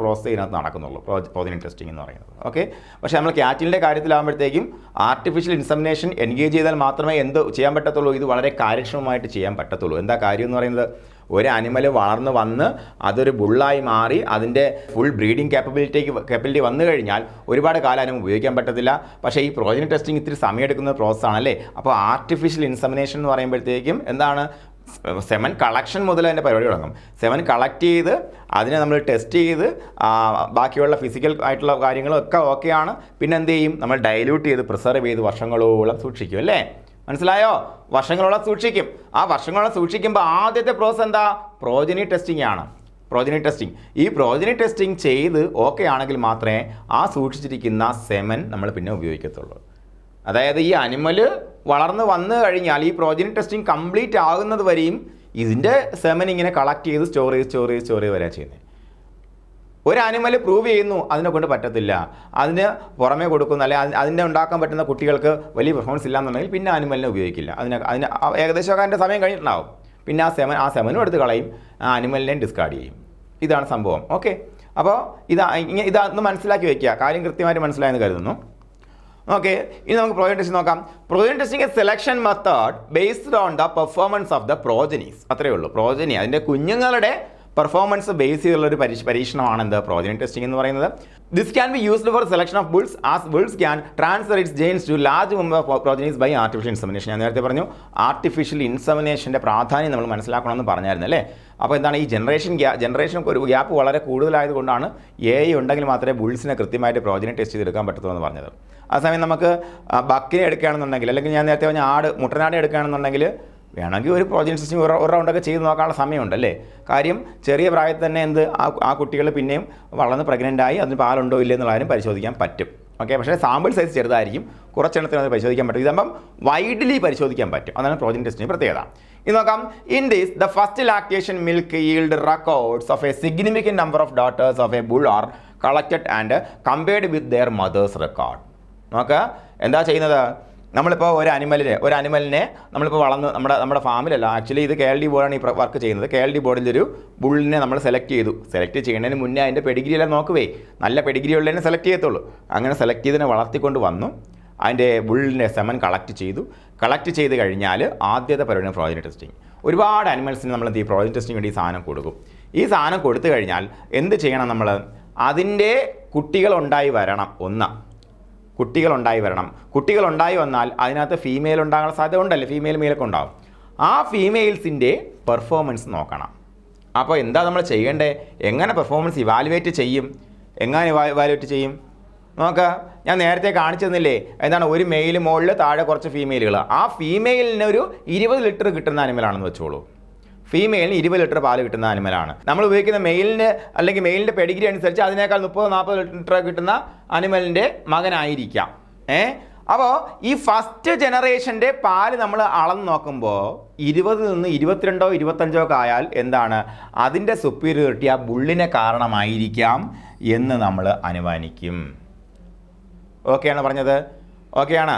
പ്രോസസ് ഇതിനകത്ത് നടക്കുന്നുള്ളൂ പ്രോജനി ടെസ്റ്റിംഗ് എന്ന് പറയുന്നത്. ഓക്കെ, പക്ഷേ നമ്മൾ ക്യാറ്റിലിൻ്റെ കാര്യത്തിലാകുമ്പോഴത്തേക്കും ആർട്ടിഫിഷ്യൽ ഇൻസെമിനേഷൻ എൻഗേജ് ചെയ്താൽ മാത്രമേ എന്ത് ചെയ്യാൻ പറ്റത്തുള്ളൂ, ഇത് വളരെ കാര്യക്ഷമമായിട്ട് ചെയ്യാൻ പറ്റത്തുള്ളൂ. എന്താ കാര്യം എന്ന് പറയുന്നത്, ഒരു ആനിമൽ വളർന്ന് വന്ന് അതൊരു ബുള്ളായി മാറി അതിൻ്റെ ഫുൾ ബ്രീഡിംഗ് കാപ്പബിലിറ്റി വന്നു കഴിഞ്ഞാൽ ഒരുപാട് കാലം അതിനും ഉപയോഗിക്കാൻ പറ്റത്തില്ല. പക്ഷേ ഈ പ്രോജനി ടെസ്റ്റിംഗ് ഇത്തിരി സമയമെടുക്കുന്ന പ്രോസസ്സാണല്ലേ. അപ്പോൾ ആർട്ടിഫിഷ്യൽ ഇൻസെമിനേഷൻ എന്ന് പറയുമ്പോഴത്തേക്കും എന്താണ്, സെമൻ കളക്ഷൻ മുതൽ അതിൻ്റെ പരിപാടി തുടങ്ങും. സെമൻ കളക്ട് ചെയ്ത് അതിനെ നമ്മൾ ടെസ്റ്റ് ചെയ്ത് ബാക്കിയുള്ള ഫിസിക്കൽ ആയിട്ടുള്ള കാര്യങ്ങളൊക്കെ ഓക്കെയാണ്. പിന്നെ എന്ത് ചെയ്യും, നമ്മൾ ഡൈല്യൂട്ട് ചെയ്ത് പ്രിസർവ് ചെയ്ത് വർഷങ്ങളോളം സൂക്ഷിക്കും അല്ലേ. മനസ്സിലായോ? വർഷങ്ങളോളം സൂക്ഷിക്കും. ആ വർഷങ്ങളോളം സൂക്ഷിക്കുമ്പോൾ ആദ്യത്തെ പ്രോസസ് എന്താ, പ്രോജനി ടെസ്റ്റിംഗ് ആണ്. ഈ പ്രോജനി ടെസ്റ്റിംഗ് ചെയ്ത് ഓക്കെ ആണെങ്കിൽ മാത്രമേ ആ സൂക്ഷിച്ചിരിക്കുന്ന സെമൻ നമ്മൾ പിന്നെ ഉപയോഗിക്കത്തുള്ളൂ. അതായത് ഈ അനിമൽ വളർന്ന് വന്നു കഴിഞ്ഞാൽ ഈ പ്രോജനി ടെസ്റ്റിംഗ് കംപ്ലീറ്റ് ആകുന്നത് വരെയും ഇതിൻ്റെ സെമൻ ഇങ്ങനെ കളക്ട് ചെയ്ത് സ്റ്റോർ ചെയ്ത് വരാൻ ചെയ്യുന്നത്. ഒരു ആനിമൽ പ്രൂവ് ചെയ്യുന്നു അതിനെ കൊണ്ട് പറ്റത്തില്ല, അതിന് പുറമേ കൊടുക്കുന്നു, അല്ലെങ്കിൽ അതിൻ്റെ ഉണ്ടാക്കാൻ പറ്റുന്ന കുട്ടികൾക്ക് വലിയ പെർഫോമൻസ് ഇല്ലാന്നുണ്ടെങ്കിൽ പിന്നെ ആനിമലിനെ ഉപയോഗിക്കില്ല. അതിന് ഏകദേശമൊക്കെ അതിൻ്റെ സമയം കഴിഞ്ഞിട്ടുണ്ടാവും. പിന്നെ ആ സെമനും എടുത്ത് കളയും, ആ ആനിമലിനെയും ഡിസ്കാർഡ് ചെയ്യും. ഇതാണ് സംഭവം. ഓക്കെ, അപ്പോൾ ഇതൊന്ന് മനസ്സിലാക്കി വയ്ക്കുക. കാര്യം കൃത്യമായിട്ട് മനസ്സിലായെന്ന് കരുതുന്നു. ഓക്കെ, ഇനി നമുക്ക് പ്രോജനി ടെസ്റ്റിംഗ് നോക്കാം. Progeny testing A selection method based on the performance of the progenies. അത്രയേ ഉള്ളൂ. പ്രോജനി അതിൻ്റെ കുഞ്ഞുങ്ങളുടെ പെർഫോമൻസ് ബേസ് ചെയ്തുള്ള ഒരു പരീക്ഷണമാണ് എന്ത് പ്രോജനി ടെസ്റ്റിംഗ് എന്ന് പറയുന്നത്. This can be used for selection of bulls as bulls can transfer its genes to large number of progenies by artificial insemination. ഞാൻ നേരത്തെ പറഞ്ഞു ആർട്ടിഫിഷ്യൽ ഇൻസെമിനേഷൻ്റെ പ്രാധാന്യം നമ്മൾ മനസ്സിലാക്കണമെന്ന് പറഞ്ഞായിരുന്നു അല്ലേ. അപ്പോൾ എന്താണ് ഈ ജനറേഷൻ ഒരു ഗ്യാപ്പ് വളരെ കൂടുതലായതുകൊണ്ടാണ് AI ഉണ്ടെങ്കിൽ മാത്രമേ ബുൾസിനെ കൃത്യമായിട്ട് പ്രോജനി ടെസ്റ്റ് ചെയ്തെടുക്കാൻ പറ്റത്തുള്ളൂ എന്ന് പറഞ്ഞത്. അതേസമയം നമുക്ക് ബക്കിനെ എടുക്കുകയാണെന്നുണ്ടെങ്കിൽ അല്ലെങ്കിൽ ഞാൻ നേരത്തെ പറഞ്ഞ മുട്ടനാടിനെ എടുക്കുകയാണെന്നുണ്ടെങ്കിൽ വേണമെങ്കിൽ ഒരു പ്രോജനി ടെസ്റ്റിംഗ് ഒരു റൗണ്ടൊക്കെ ചെയ്ത് നോക്കാനുള്ള സമയമുണ്ടല്ലേ. കാര്യം ചെറിയ പ്രായത്തിൽ തന്നെ ആ കുട്ടികൾ പിന്നെയും വളർന്ന് പ്രഗ്നൻ്റായി അതിന് പാലുണ്ടോ ഇല്ല എന്നുള്ള കാര്യം പരിശോധിക്കാൻ പറ്റും. ഓക്കെ, പക്ഷേ സാമ്പിൾ സൈസ് ചെറുതായിരിക്കും, കുറച്ചെണ്ണത്തിന് അത് പരിശോധിക്കാൻ പറ്റും. ഇതാകുമ്പം വൈഡ്ലി പരിശോധിക്കാൻ പറ്റും. അതാണ് പ്രോജനി ടെസ്റ്റിൻ്റെ പ്രത്യേകത. ഇത് നോക്കാം. In this the first lactation milk yield records of a significant number of daughters of a bull are collected and compared with their mothers record. നോക്കുക എന്താ ചെയ്യുന്നത്. നമ്മളിപ്പോൾ ഒരു അനിമലിനെ നമ്മളിപ്പോൾ വളർന്ന് നമ്മുടെ ഫാമിലല്ല, ആക്ച്വലി ഇത് KLD ബോർഡാണ് ഈ വർക്ക് ചെയ്യുന്നത്. KLD ബോർഡിലൊരു ബുള്ളിനെ നമ്മൾ സെലക്ട് ചെയ്യുന്നതിന് മുന്നേ അതിൻ്റെ പെഡിഗ്രി എല്ലാം നോക്കുവേ, നല്ല പെഡിഗ്രി ഉള്ളതിനെ സെലക്ട് ചെയ്യത്തുള്ളൂ. അങ്ങനെ സെലക്ട് ചെയ്തതിനെ വളർത്തിക്കൊണ്ട് വന്നു അതിൻ്റെ ബുള്ളിൻ്റെ സെമൻ കളക്ട് ചെയ്ത് കഴിഞ്ഞാൽ ആദ്യത്തെ പരിപാടിയാണ് പ്രോജനി ടെസ്റ്റിംഗ്. ഒരുപാട് അനിമൽസിന് നമ്മൾ ഈ പ്രോജനി ടെസ്റ്റിംഗ് വേണ്ടി ഈ സാധനം കൊടുക്കും. ഈ സാധനം കൊടുത്തു കഴിഞ്ഞാൽ എന്ത് ചെയ്യണം നമ്മൾ, അതിൻ്റെ കുട്ടികളുണ്ടായി വരണം. കുട്ടികളുണ്ടായി വന്നാൽ അതിനകത്ത് ഫീമെയിൽ ഉണ്ടാകാൻ സാധ്യത ഉണ്ടല്ലേ, ഫീമെയിൽ മെയിലൊക്കെ ഉണ്ടാകും. ആ ഫീമെയിൽസിൻ്റെ പെർഫോമൻസ് നോക്കണം. അപ്പോൾ എന്താ നമ്മൾ ചെയ്യേണ്ടത്, എങ്ങനെ പെർഫോമൻസ് ഇവാലുവേറ്റ് ചെയ്യും നോക്കുക. ഞാൻ നേരത്തെ കാണിച്ചു തന്നില്ലേ, എന്താണ് ഒരു മെയിൽ മുകളിൽ താഴെ കുറച്ച് ഫീമെയിലുകൾ. ആ ഫീമെയിലിന് ഒരു 20 ലിറ്റർ കിട്ടുന്ന അനിമലാണെന്ന് വെച്ചോളൂ. ഫീമെയിലിന് 20 ലിറ്റർ പാല് കിട്ടുന്ന അനിമലാണ്. നമ്മൾ ഉപയോഗിക്കുന്ന മെയിലിൻ്റെ പെഡിഗ്രി അനുസരിച്ച് അതിനേക്കാൾ 30-40 ലിറ്റർ കിട്ടുന്ന അനിമലിൻ്റെ മകനായിരിക്കാം. അപ്പോൾ ഈ ഫസ്റ്റ് ജനറേഷൻ്റെ പാല് നമ്മൾ അളന്ന് നോക്കുമ്പോൾ 20 നിന്ന് 22 25 ഒക്കെ ആയാൽ എന്താണ് അതിൻ്റെ സുപ്പീരിയോറിറ്റി ആ ബുള്ളിനെ കാരണമായിരിക്കാം എന്ന് നമ്മൾ അനുമാനിക്കും. ഓക്കെയാണ് പറഞ്ഞത്? ഓക്കെയാണ്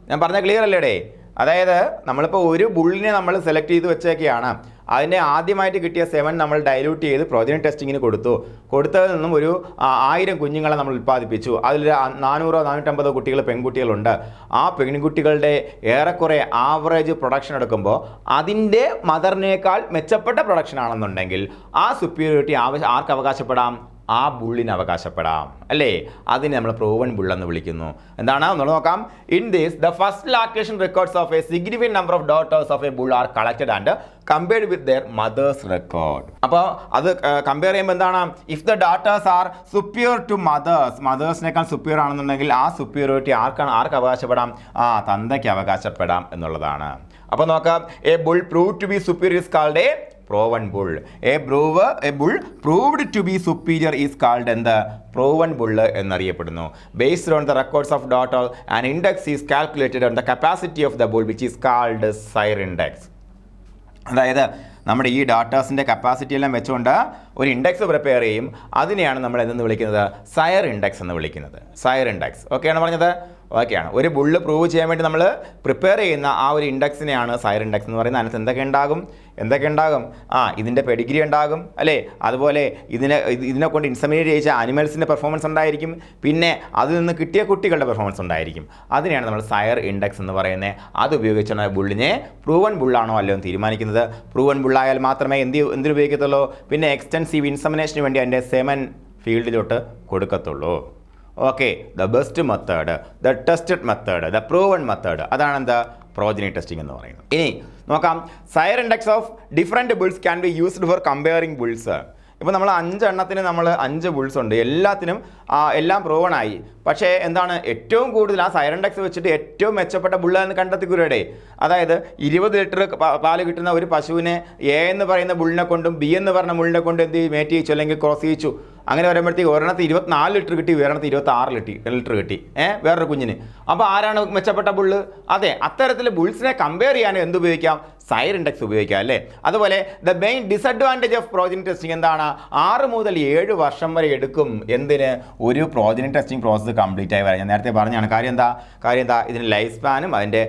ഞാൻ പറഞ്ഞത്? ക്ലിയർ അല്ലേടേ? അതായത് നമ്മളിപ്പോൾ ഒരു ബുള്ളിനെ നമ്മൾ സെലക്ട് ചെയ്ത് വെച്ചൊക്കെയാണ്. അതിനെ ആദ്യമായിട്ട് കിട്ടിയ 7 നമ്മൾ ഡൈല്യൂട്ട് ചെയ്ത് പ്രോജനി ടെസ്റ്റിങ്ങിന് കൊടുത്തതിൽ നിന്നും ഒരു 1000 കുഞ്ഞുങ്ങളെ നമ്മൾ ഉൽപ്പാദിപ്പിച്ചു. അതിൽ 400-450 കുട്ടികൾ പെൺകുട്ടികളുണ്ട്. ആ പെൺകുട്ടികളുടെ ഏറെക്കുറെ ആവറേജ് പ്രൊഡക്ഷൻ എടുക്കുമ്പോൾ അതിൻ്റെ മദറിനേക്കാൾ മെച്ചപ്പെട്ട പ്രൊഡക്ഷൻ ആണെന്നുണ്ടെങ്കിൽ ആ സുപ്പീരിയോറിറ്റി ആർക്ക് അവകാശപ്പെടാം? ആ ബുള്ളിന് അവകാശപ്പെടാം അല്ലേ. അതിനെ നമ്മൾ പ്രൂവൺ ബുൾ എന്ന് വിളിക്കുന്നു. എന്താണ് നമ്മൾ നോക്കാം. In this the first lactation records of a significant number of daughters of a bull are collected and compared with their mothers record. അപ്പോൾ അത് കമ്പയർ ചെയ്യുമ്പോൾ എന്താണ്, if the daughters are superior to മദേഴ്സിനേക്കാൾ സുപ്പീരിയർ ആണെന്നുണ്ടെങ്കിൽ ആ സുപ്പീരിയോറിറ്റി ആർക്ക് അവകാശപ്പെടാം? തന്തയ്ക്ക് അവകാശപ്പെടാം എന്നുള്ളതാണ്. അപ്പോൾ നോക്കാം. A bull prove to be superior is called a proven bull. A bull proved to be superior is called എന്ത്? proven bull എന്നറിയപ്പെടുന്നു. Based on the records of data, an index is calculated on the capacity of the bull which is called sire index. അതായത് നമ്മുടെ ഈ ഡാറ്റാസിൻ്റെ കപ്പാസിറ്റി എല്ലാം വെച്ചുകൊണ്ട് ഒരു ഇൻഡെക്സ് പ്രിപ്പയർ ചെയ്യും. അതിനെയാണ് നമ്മൾ എന്തെന്ന് വിളിക്കുന്നത്? സയർ ഇൻഡെക്സ് എന്ന് വിളിക്കുന്നത്. സയർ ഇൻഡെക്സ്. ഓക്കെയാണ് പറഞ്ഞത്? ഓക്കെയാണ്. ഒരു ബുള്ള് പ്രൂവ് ചെയ്യാൻ വേണ്ടി നമ്മൾ പ്രിപ്പയർ ചെയ്യുന്ന ആ ഒരു ഇൻഡെക്സിനെയാണ് സയർ ഇൻഡെക്സ് എന്ന് പറയുന്നത്. അതിനകത്ത് എന്തൊക്കെ ഉണ്ടാകും? ഇതിൻ്റെ പെഡിഗ്രി ഉണ്ടാകും അല്ലേ. അതുപോലെ ഇതിനെ കൊണ്ട് ഇൻസെമിനേറ്റ് ചെയ്യിച്ച അനിമൽസിൻ്റെ പെർഫോമൻസ് ഉണ്ടായിരിക്കും. പിന്നെ അതിൽ നിന്ന് കിട്ടിയ കുട്ടികളുടെ പെർഫോമൻസ് ഉണ്ടായിരിക്കും. അതിനെയാണ് നമ്മൾ സയർ ഇൻഡെക്സ് എന്ന് പറയുന്നത്. അത് ഉപയോഗിച്ചാണ് ബുള്ളിനെ പ്രൂവൺ ബുള്ളാണോ അല്ലയോ എന്ന് തീരുമാനിക്കുന്നത്. പ്രൂവൺ ബുള്ളായാൽ മാത്രമേ എന്തിനുപയോഗിക്കത്തുള്ളൂ? പിന്നെ എക്സ്റ്റൻസീവ് ഇൻസെമിനേഷന് വേണ്ടി അതിൻ്റെ സെമൻ ഫീൽഡിലോട്ട് കൊടുക്കത്തുള്ളൂ. Okay, the best method, the tested method, the proven method, അതാണ് എന്താ പ്രോജനി ടെസ്റ്റിംഗ് എന്ന് പറയുന്നത്. ഇനി നോക്കാം. Sire index of different bulls can be used for comparing bulls. ഇപ്പോൾ നമ്മൾ 5 എണ്ണത്തിന് നമ്മൾ 5 ബുൾസ് ഉണ്ട്. എല്ലാം പ്രൂവൺ ആയി. പക്ഷേ എന്താണ് ഏറ്റവും കൂടുതൽ ആ സയർ ഇൻഡെക്സ് വെച്ചിട്ട് ഏറ്റവും മെച്ചപ്പെട്ട ബുള്ള എന്ന് കണ്ടെത്തിക്കൂടെ. അതായത് 20 ലിറ്റർ പാല് കിട്ടുന്ന ഒരു പശുവിനെ A എന്ന് പറയുന്ന ബുള്ളിനെ കൊണ്ടും B എന്ന് പറയുന്ന ബുള്ളിനെ കൊണ്ടും മേറ്റ് ചെയ്യിച്ചു അല്ലെങ്കിൽ ക്രോസ് ചെയ്യിച്ചു. അങ്ങനെ വരുമ്പോഴത്തേക്ക് ഒരെണ്ണത്ത് 24 ലിറ്റർ കിട്ടി, വേറെണ്ണത്ത് 26 ലിറ്റർ കിട്ടി വേറൊരു കുഞ്ഞിന്. അപ്പോൾ ആരാണ് മെച്ചപ്പെട്ട ബുള്ള്? അതെ, അത്തരത്തിൽ ബുൾസിനെ കമ്പയർ ചെയ്യാനും എന്തുപയോഗിക്കാം? സയർ ഇൻഡെക്സ് ഉപയോഗിക്കാം അല്ലേ. അതുപോലെ the main disadvantage of progeny testing എന്താണ്? 6 മുതൽ 7 വർഷം വരെ എടുക്കും എന്തിന്? ഒരു പ്രോജനി ടെസ്റ്റിംഗ് പ്രോസസ്സ് കംപ്ലീറ്റ് ആയി വരാം. ഞാൻ നേരത്തെ പറഞ്ഞാണ്. കാര്യം എന്താ ഇതിന് ലൈഫ് സ്പാനും അതിൻ്റെ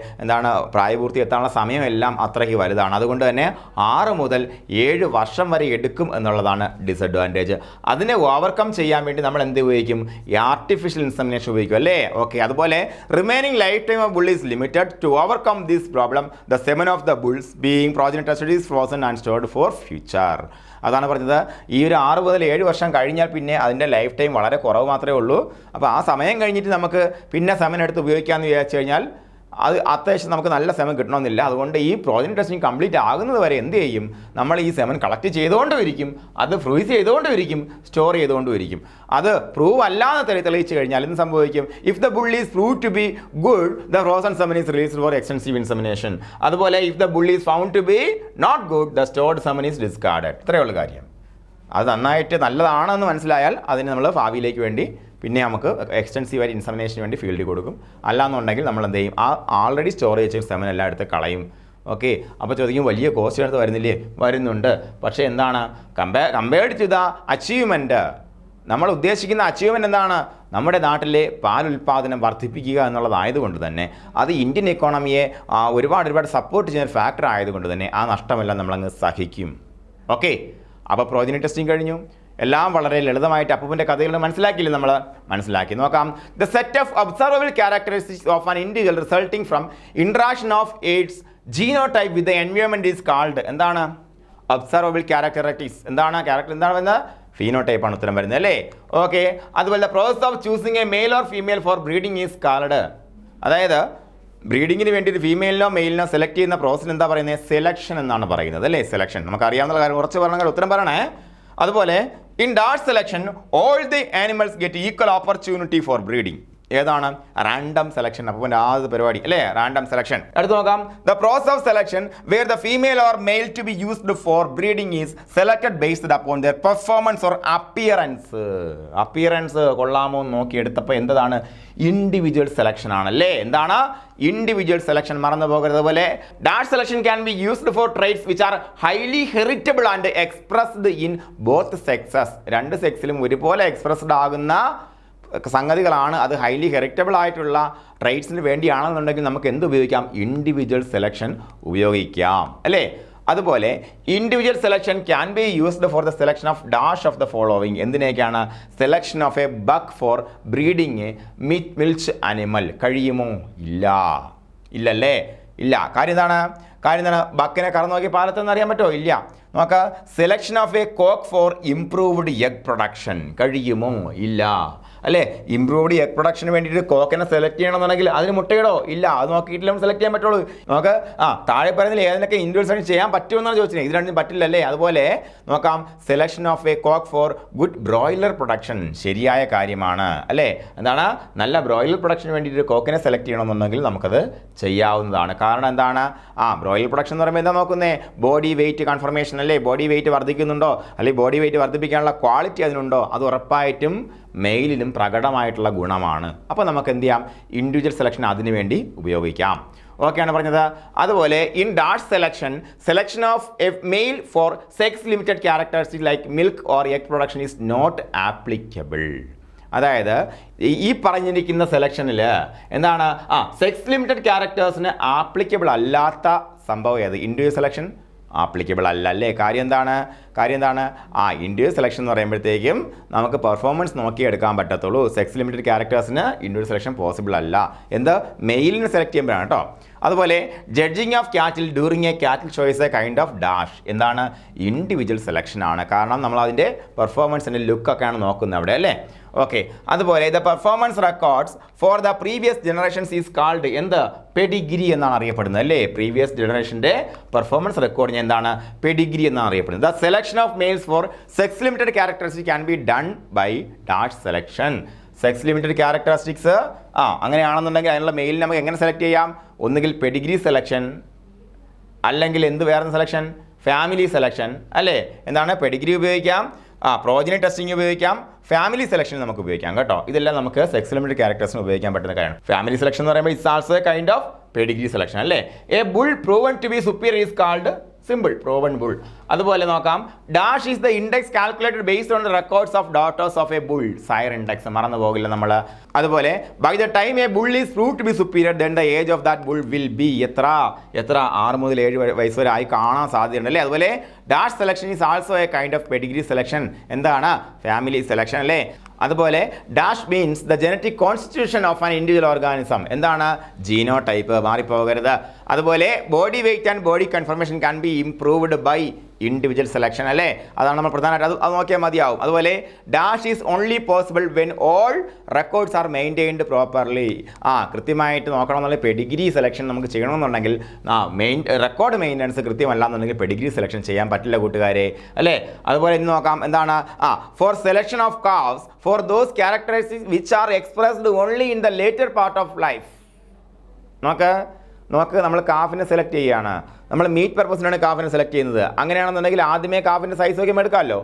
പ്രായപൂർത്തി എത്താനുള്ള സമയം എല്ലാം അത്രയ്ക്ക് വലുതാണ്. അതുകൊണ്ട് തന്നെ 6 മുതൽ 7 വർഷം വരെ എടുക്കും എന്നുള്ളതാണ് ഡിസഡ്വാൻറ്റേജ്. അതിനെ ഓവർകം ചെയ്യാൻ വേണ്ടി നമ്മൾ എന്ത് ഉപയോഗിക്കും? ഈ ആർട്ടിഫിഷ്യൽ ഇൻസെമിനേഷൻ ഉപയോഗിക്കും അല്ലേ. ഓക്കെ, അതുപോലെ remaining lifetime of bull is limited. To overcome this problem the semen of the bulls being progeny tested is frozen and stored for future. അതാണ് പറഞ്ഞത്, ഈ ഒരു 6 മുതൽ 7 വർഷം കഴിഞ്ഞാൽ പിന്നെ അതിൻ്റെ ലൈഫ് ടൈം വളരെ കുറവ് മാത്രമേ ഉള്ളൂ. അപ്പോൾ ആ സമയം കഴിഞ്ഞിട്ട് നമുക്ക് പിന്നെ സെമൻ എടുത്ത് ഉപയോഗിക്കാമെന്ന് വിചാരിച്ചു കഴിഞ്ഞാൽ അത് അത്യാവശ്യം നമുക്ക് നല്ല സെമൻ കിട്ടണമെന്നില്ല. അതുകൊണ്ട് ഈ പ്രോജനി ടെസ്റ്റിംഗ് കംപ്ലീറ്റ് ആകുന്നത് വരെ എന്ത് ചെയ്യും, നമ്മൾ ഈ സെമൻ കളക്ട് ചെയ്തുകൊണ്ടും ഇരിക്കും, അത് ഫ്രീസ് ചെയ്തുകൊണ്ടും ഇരിക്കും, സ്റ്റോർ ചെയ്തുകൊണ്ടും ഇരിക്കും. അത് പ്രൂവ് അല്ലാതെ തെളിയിച്ചു കഴിഞ്ഞാൽ എന്ത് സംഭവിക്കും? If the bull is prove to be good, the frozen semen is released for extensive insemination. അതുപോലെ if the bull is found to be not good, the stored semen is discarded. ഇത്രയുള്ള കാര്യം. അത് നന്നായിട്ട് നല്ലതാണെന്ന് മനസ്സിലായാൽ അതിന് നമ്മൾ ഭാവിയിലേക്ക് വേണ്ടി പിന്നെ നമുക്ക് എക്സ്റ്റൻസീവായിട്ട് ഇൻസെമിനേഷന് വേണ്ടി ഫീൽഡ് കൊടുക്കും. അല്ലാന്നുണ്ടെങ്കിൽ നമ്മൾ എന്ത് ചെയ്യും, ആ ആൾറെഡി സ്റ്റോർ ചെയ്ത സെമൻ എല്ലാം എടുത്ത് കളയും. ഓക്കെ, അപ്പോൾ ചോദിക്കും വലിയ കോസ്റ്റ് എടുത്ത് വരുന്നില്ലേ? വരുന്നുണ്ട്. പക്ഷേ എന്താണ്, കമ്പയർഡ് ടു ദ അച്ചീവ്മെൻറ്റ്, നമ്മൾ ഉദ്ദേശിക്കുന്ന അച്ചീവ്മെൻറ്റ് എന്താണ്? നമ്മുടെ നാട്ടിലെ പാൽ ഉൽപ്പാദനം വർദ്ധിപ്പിക്കുക എന്നുള്ളതായതുകൊണ്ട് തന്നെ അത് ഇന്ത്യൻ എക്കോണമിയെ ഒരുപാട് സപ്പോർട്ട് ചെയ്യുന്ന ഫാക്ടർ ആയതുകൊണ്ട് തന്നെ ആ നഷ്ടമെല്ലാം നമ്മളങ്ങ് സഹിക്കും. ഓക്കെ, അപ്പോൾ പ്രോജനി ടെസ്റ്റിംഗ് കഴിഞ്ഞു. എല്ലാം വളരെ ലളിതമായിട്ട് അപ്പൂപ്പൻ്റെ കഥകൾ മനസ്സിലാക്കിയില്ലേ? നമ്മൾ മനസ്സിലാക്കി നോക്കാം. The set of observable characteristics of an individual resulting from interaction of its genotype with the environment is called. എന്താണ് ഒബ്സർവബിൾ ക്യാരക്ടറിസ്റ്റിക്സ്? എന്താണ് ക്യാരക്ടർ? എന്താണ് വരുന്നത്? ഫീനോടൈപ്പ് ആണ് ഉത്തരം വരുന്നത് അല്ലേ? ഓക്കെ, അതുപോലെ the process of choosing a male or female for breeding is called. അതായത് ബ്രീഡിങ്ങിന് വേണ്ടിയിട്ട് ഫീമെയിലിനോ മെയിലിനോ സെലക്ട് ചെയ്യുന്ന പ്രോസസ് എന്താ പറയുന്നത്? സെലക്ഷൻ എന്നാണ് പറയുന്നത് അല്ലേ? സെലക്ഷൻ നമുക്കറിയാവുന്ന കാര്യം, കുറച്ച് പറഞ്ഞാൽ ഉത്തരം പറയണേ. അതുപോലെ in dash selection all the animals get equal opportunity for breeding. ഏതാണ്? Random selection. അപ്പോൾ ആദ്യ പരിപാടി അല്ലേ, റാൻഡം സെലക്ഷൻ. അടുത്ത് നോക്കാം. The process of selection where the female or male to be used for breeding is selected based upon their performance or appearance. Appearance കൊള്ളാമോ എന്ന് നോക്കിയെടുത്തപ്പോൾ എന്താണ്? ഇൻഡിവിജ്വൽ സെലക്ഷൻ ആണല്ലേ? എന്താണ്? Individual selection. മറന്നു പോകരുത്. അതുപോലെ dash selection can be used for traits which are highly heritable and expressed in both sexes. രണ്ട് സെക്സിലും ഒരുപോലെ എക്സ്പ്രസ്ഡ് ആകുന്ന സംഗതികളാണ്. അത് ഹൈലി ഹെറിറ്റബിൾ ആയിട്ടുള്ള ട്രേറ്റ്സിന് വേണ്ടിയാണെന്നുണ്ടെങ്കിൽ നമുക്ക് എന്ത് ഉപയോഗിക്കാം? ഇൻഡിവിജ്വൽ സെലക്ഷൻ ഉപയോഗിക്കാം അല്ലേ? അതുപോലെ individual selection can be used for the selection of dash of the following. എന്തിനേക്കാണ്? Selection of a buck for breeding milch animal. കഴിയുമോ? ഇല്ലല്ലേ? ഇല്ല. കാര്യം എന്താണ്? ബക്കിനെ കറന്നു നോക്കി പാലത്തെന്ന് അറിയാൻ പറ്റുമോ? ഇല്ല. നോക്കാം. Selection of a cock for improved egg production. കഴിയുമോ? ഇല്ല അല്ലേ? ഇംപ്രൂവ്ഡ് എഗ് പ്രൊഡക്ഷന് വേണ്ടിയിട്ട് കോക്കിനെ സെലക്ട് ചെയ്യണമെന്നുണ്ടെങ്കിൽ അതിന് മുട്ടയിടോ? ഇല്ല. അത് നോക്കിയിട്ടില്ല സെലക്ട് ചെയ്യാൻ പറ്റുള്ളൂ. നമുക്ക് താഴെ പറയുന്നതിൽ ഏതിനൊക്കെ ഇൻഡിവിജ്വൽ സെലക്ഷൻ ചെയ്യാൻ പറ്റുമെന്നാണ് ചോദിച്ചത്. ഇത് രണ്ടും പറ്റില്ലല്ലേ? അതുപോലെ നോക്കാം. Selection of a cock four good broiler production. ശരിയായ കാര്യമാണ് അല്ലേ? എന്താണ്? നല്ല ബ്രോയിലർ പ്രൊഡക്ഷന് വേണ്ടിയിട്ട് കോക്കിനെ സെലക്ട് ചെയ്യണമെന്നുണ്ടെങ്കിൽ നമുക്കത് ചെയ്യാവുന്നതാണ്. കാരണം എന്താണ്? ബ്രോയിലർ പ്രൊഡക്ഷൻ എന്ന് പറയുമ്പോൾ എന്താ നോക്കുന്നേ? ബോഡി വെയിറ്റ് കൺഫർമേഷൻ അല്ലേ? ബോഡി വെയിറ്റ് വർദ്ധിക്കുന്നുണ്ടോ, അല്ലെങ്കിൽ ബോഡി വെയിറ്റ് വർദ്ധിപ്പിക്കാനുള്ള ക്വാളിറ്റി അതിനുണ്ടോ? അത് ഉറപ്പായിട്ടും മെയിലിലും പ്രകടമായിട്ടുള്ള ഗുണമാണ്. അപ്പോൾ നമുക്ക് എന്ത് ചെയ്യാം? ഇൻഡിവിജ്വൽ സെലക്ഷൻ അതിനു വേണ്ടി ഉപയോഗിക്കാം. ഓക്കെയാണ് പറഞ്ഞത്. അതുപോലെ in dash selection of a male for sex limited characteristic like milk or egg production is not applicable. അതായത് ഈ പറഞ്ഞിരിക്കുന്ന സെലക്ഷനിൽ എന്താണ്? സെക്സ് ലിമിറ്റഡ് ക്യാരക്ടേഴ്സിന് ആപ്ലിക്കബിൾ അല്ലാത്ത സംഭവം ഏത്? ഇൻഡിവിജ്വൽ സെലക്ഷൻ ആപ്ലിക്കബിൾ അല്ല അല്ലേ? കാര്യം എന്താണ്? ഇൻഡിവിജ്വൽ സെലക്ഷൻ എന്ന് പറയുമ്പോഴത്തേക്കും നമുക്ക് പെർഫോമൻസ് നോക്കിയെടുക്കാൻ പറ്റത്തുള്ളൂ. സെക്സ് ലിമിറ്റഡ് ക്യാരക്ടേഴ്സിന് ഇൻഡിവിജ്വൽ സെലക്ഷൻ പോസിബിൾ അല്ല. മെയിലിന് സെലക്ട് ചെയ്യുമ്പോഴാണ് കേട്ടോ. അതുപോലെ judging of cattle during a cattle choice a kind of dash. എന്താണ്? ഇൻഡിവിജ്വൽ സെലക്ഷൻ ആണ്. കാരണം നമ്മൾ അതിൻ്റെ പെർഫോമൻസിൻ്റെ ലുക്കൊക്കെയാണ് നോക്കുന്നത് അവിടെ അല്ലേ? ഓക്കെ. അതുപോലെ the performance records for the previous generations is called എന്ത്? പെഡിഗ്രി എന്നാണ് അറിയപ്പെടുന്നത് അല്ലേ? പ്രീവിയസ് ജനറേഷൻ്റെ പെർഫോമൻസ് റെക്കോർഡിന് എന്താണ്? പെഡിഗ്രി എന്നാണ് അറിയപ്പെടുന്നത്. The selection of males for sex limited characteristics can be done by dash selection. Sex limited characteristics അങ്ങനെയാണെന്നുണ്ടെങ്കിൽ അതിനുള്ള മെയിലിൽ നമുക്ക് എങ്ങനെ സെലക്ട് ചെയ്യാം? ഒന്നുകിൽ പെഡിഗ്രി സെലക്ഷൻ, അല്ലെങ്കിൽ വേറെ സെലക്ഷൻ? ഫാമിലി സെലക്ഷൻ അല്ലേ? എന്താണ്? പെഡിഗ്രി ഉപയോഗിക്കാം, പ്രോജനി ടെസ്റ്റിംഗ് ഉപയോഗിക്കാം, ഫാമിലി സെലക്ഷൻ നമുക്ക് ഉപയോഗിക്കാം കേട്ടോ. ഇതെല്ലാം നമുക്ക് സെക്സ് ലിമിറ്റഡ് ക്യാരക്ടേഴ്സിന് ഉപയോഗിക്കാൻ പറ്റുന്ന കാര്യമാണ്. ഫാമിലി സെലക്ഷൻ എന്ന് പറയുമ്പോൾ it's also a kind of pedigree selection അല്ലേ? A bull proven to be superior is called simple proven bull. അതുപോലെ നോക്കാം. Dash is the index calculated based on the records of daughters of a bull. Sire index മറന്നു പോകില്ല നമ്മൾ. അതുപോലെ by the time a bull is prove to be superior then the age of that bull will be എത്ര 6 മുതൽ 7 വയസ്സ് വരെ ആയി കാണാൻ സാധ്യതയുണ്ട് അല്ലേ? അതുപോലെ dash selection is also a kind of pedigree selection. എന്താണ്? ഫാമിലി സെലക്ഷൻ അല്ലേ? അതുപോലെ dash means the genetic constitution of an individual organism. എന്താണ്? Genotype. മാറിപ്പോകരുത്. അതുപോലെ body weight and body conformation can be improved by individual selection അല്ലേ, അതാണ് നമ്മൾ പ്രധാനമായിട്ട് അത് നോക്കിയാൽ മതിയാവും. അതുപോലെ dash is only possible when all records are maintained properly. കൃത്യമായിട്ട് നോക്കണമെന്നുള്ള പെഡിഗ്രി സെലക്ഷൻ നമുക്ക് ചെയ്യണമെന്നുണ്ടെങ്കിൽ റെക്കോർഡ് മെയിൻ്റനൻസ് കൃത്യമല്ല എന്നുണ്ടെങ്കിൽ പെഡിഗ്രി സെലക്ഷൻ ചെയ്യാൻ പറ്റില്ല കൂട്ടുകാരെ അല്ലേ. അതുപോലെ ഇന്ന് നോക്കാം എന്താണ് four selection of cows for those characteristics which are expressed only in the later part of life. നോക്ക് നമ്മൾ കാഫിനെ സെലക്ട് ചെയ്യുകയാണ്, നമ്മൾ മീറ്റ് പർപ്പസിനാണ് കാഫിനെ സെലക്ട് ചെയ്യുന്നത്. അങ്ങനെയാണെന്നുണ്ടെങ്കിൽ ആദ്യമേ കാഫിൻ്റെ സൈസ് ഒക്കെ എടുക്കാമല്ലോ.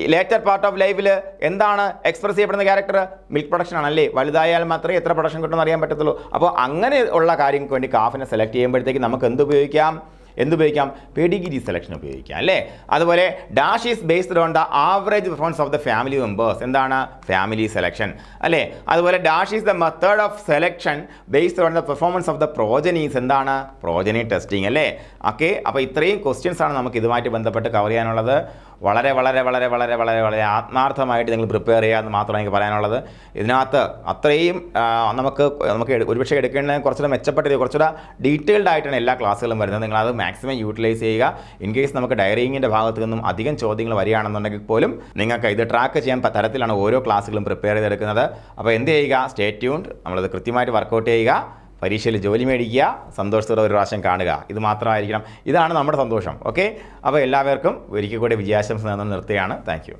ഈ ലേറ്റർ പാർട്ട് ഓഫ് ലൈഫിൽ എന്താണ് എക്സ്പ്രസ് ചെയ്യപ്പെടുന്ന ക്യാരക്ടർ? മിൽക്ക് പ്രൊഡക്ഷൻ ആണല്ലേ. വലുതായാൽ മാത്രമേ എത്ര പ്രൊഡക്ഷൻ കിട്ടുമെന്ന് അറിയാൻ പറ്റത്തുള്ളൂ. അപ്പോൾ അങ്ങനെ ഉള്ള കാര്യങ്ങൾക്ക് വേണ്ടി കാഫിനെ സെലക്ട് ചെയ്യുമ്പോഴത്തേക്ക് നമുക്ക് എന്തുപയോഗിക്കാം? പെഡിഗ്രി സെലക്ഷൻ ഉപയോഗിക്കാം അല്ലേ. അതുപോലെ dash is based on the average performance of the family members. എന്താണ്? ഫാമിലി സെലക്ഷൻ അല്ലേ. അതുപോലെ dash is the method of selection based on the performance of the progenies. എന്താണ്? പ്രോജനി ടെസ്റ്റിംഗ് അല്ലേ. ഓക്കെ, അപ്പോൾ ഇത്രയും ക്വസ്റ്റ്യൻസ് ആണ് നമുക്ക് ഇതുമായിട്ട് ബന്ധപ്പെട്ട് കവർ ചെയ്യാനുള്ളത്. വളരെ വളരെ വളരെ വളരെ വളരെ വളരെ ആത്മാർത്ഥമായിട്ട് നിങ്ങൾ പ്രിപ്പയർ ചെയ്യുക എന്ന് മാത്രമാണ് എനിക്ക് പറയാനുള്ളത്. ഇതിനകത്ത് അത്രയും നമുക്ക് ഒരുപക്ഷെ എടുക്കേണ്ടത് കുറച്ചുകൂടെ മെച്ചപ്പെട്ടത് കുറച്ചുകൂടെ ഡീറ്റെയിൽഡ് ആയിട്ടാണ് എല്ലാ ക്ലാസ്സുകളും വരുന്നത്. നിങ്ങളത് മാക്സിമം യൂട്ടിലൈസ് ചെയ്യുക. ഇൻ കേസ് നമുക്ക് ഡയറിങ്ങിൻ്റെ ഭാഗത്തു നിന്നും അധികം ചോദ്യങ്ങൾ വരികയാണെന്നുണ്ടെങ്കിൽ പോലും നിങ്ങൾക്ക് ഇത് ട്രാക്ക് ചെയ്യാൻ തരത്തിലാണ് ഓരോ ക്ലാസ്സുകളും പ്രിപ്പയർ ചെയ്തെടുക്കുന്നത്. അപ്പോൾ എന്ത് ചെയ്യുക? Stay tuned. നമ്മളത് കൃത്യമായിട്ട് വർക്കൗട്ട് ചെയ്യുക. പരീക്ഷയിൽ ജോലി മേടിക്കുക, സന്തോഷത്തോടെ ഒരു പ്രാവശ്യം കാണുക. ഇത് മാത്രമായിരിക്കണം, ഇതാണ് നമ്മുടെ സന്തോഷം. ഓക്കെ, അപ്പോൾ എല്ലാവർക്കും ഒരിക്കൽ കൂടി വിജയാശംസ നിർത്തുകയാണ്. Thank you.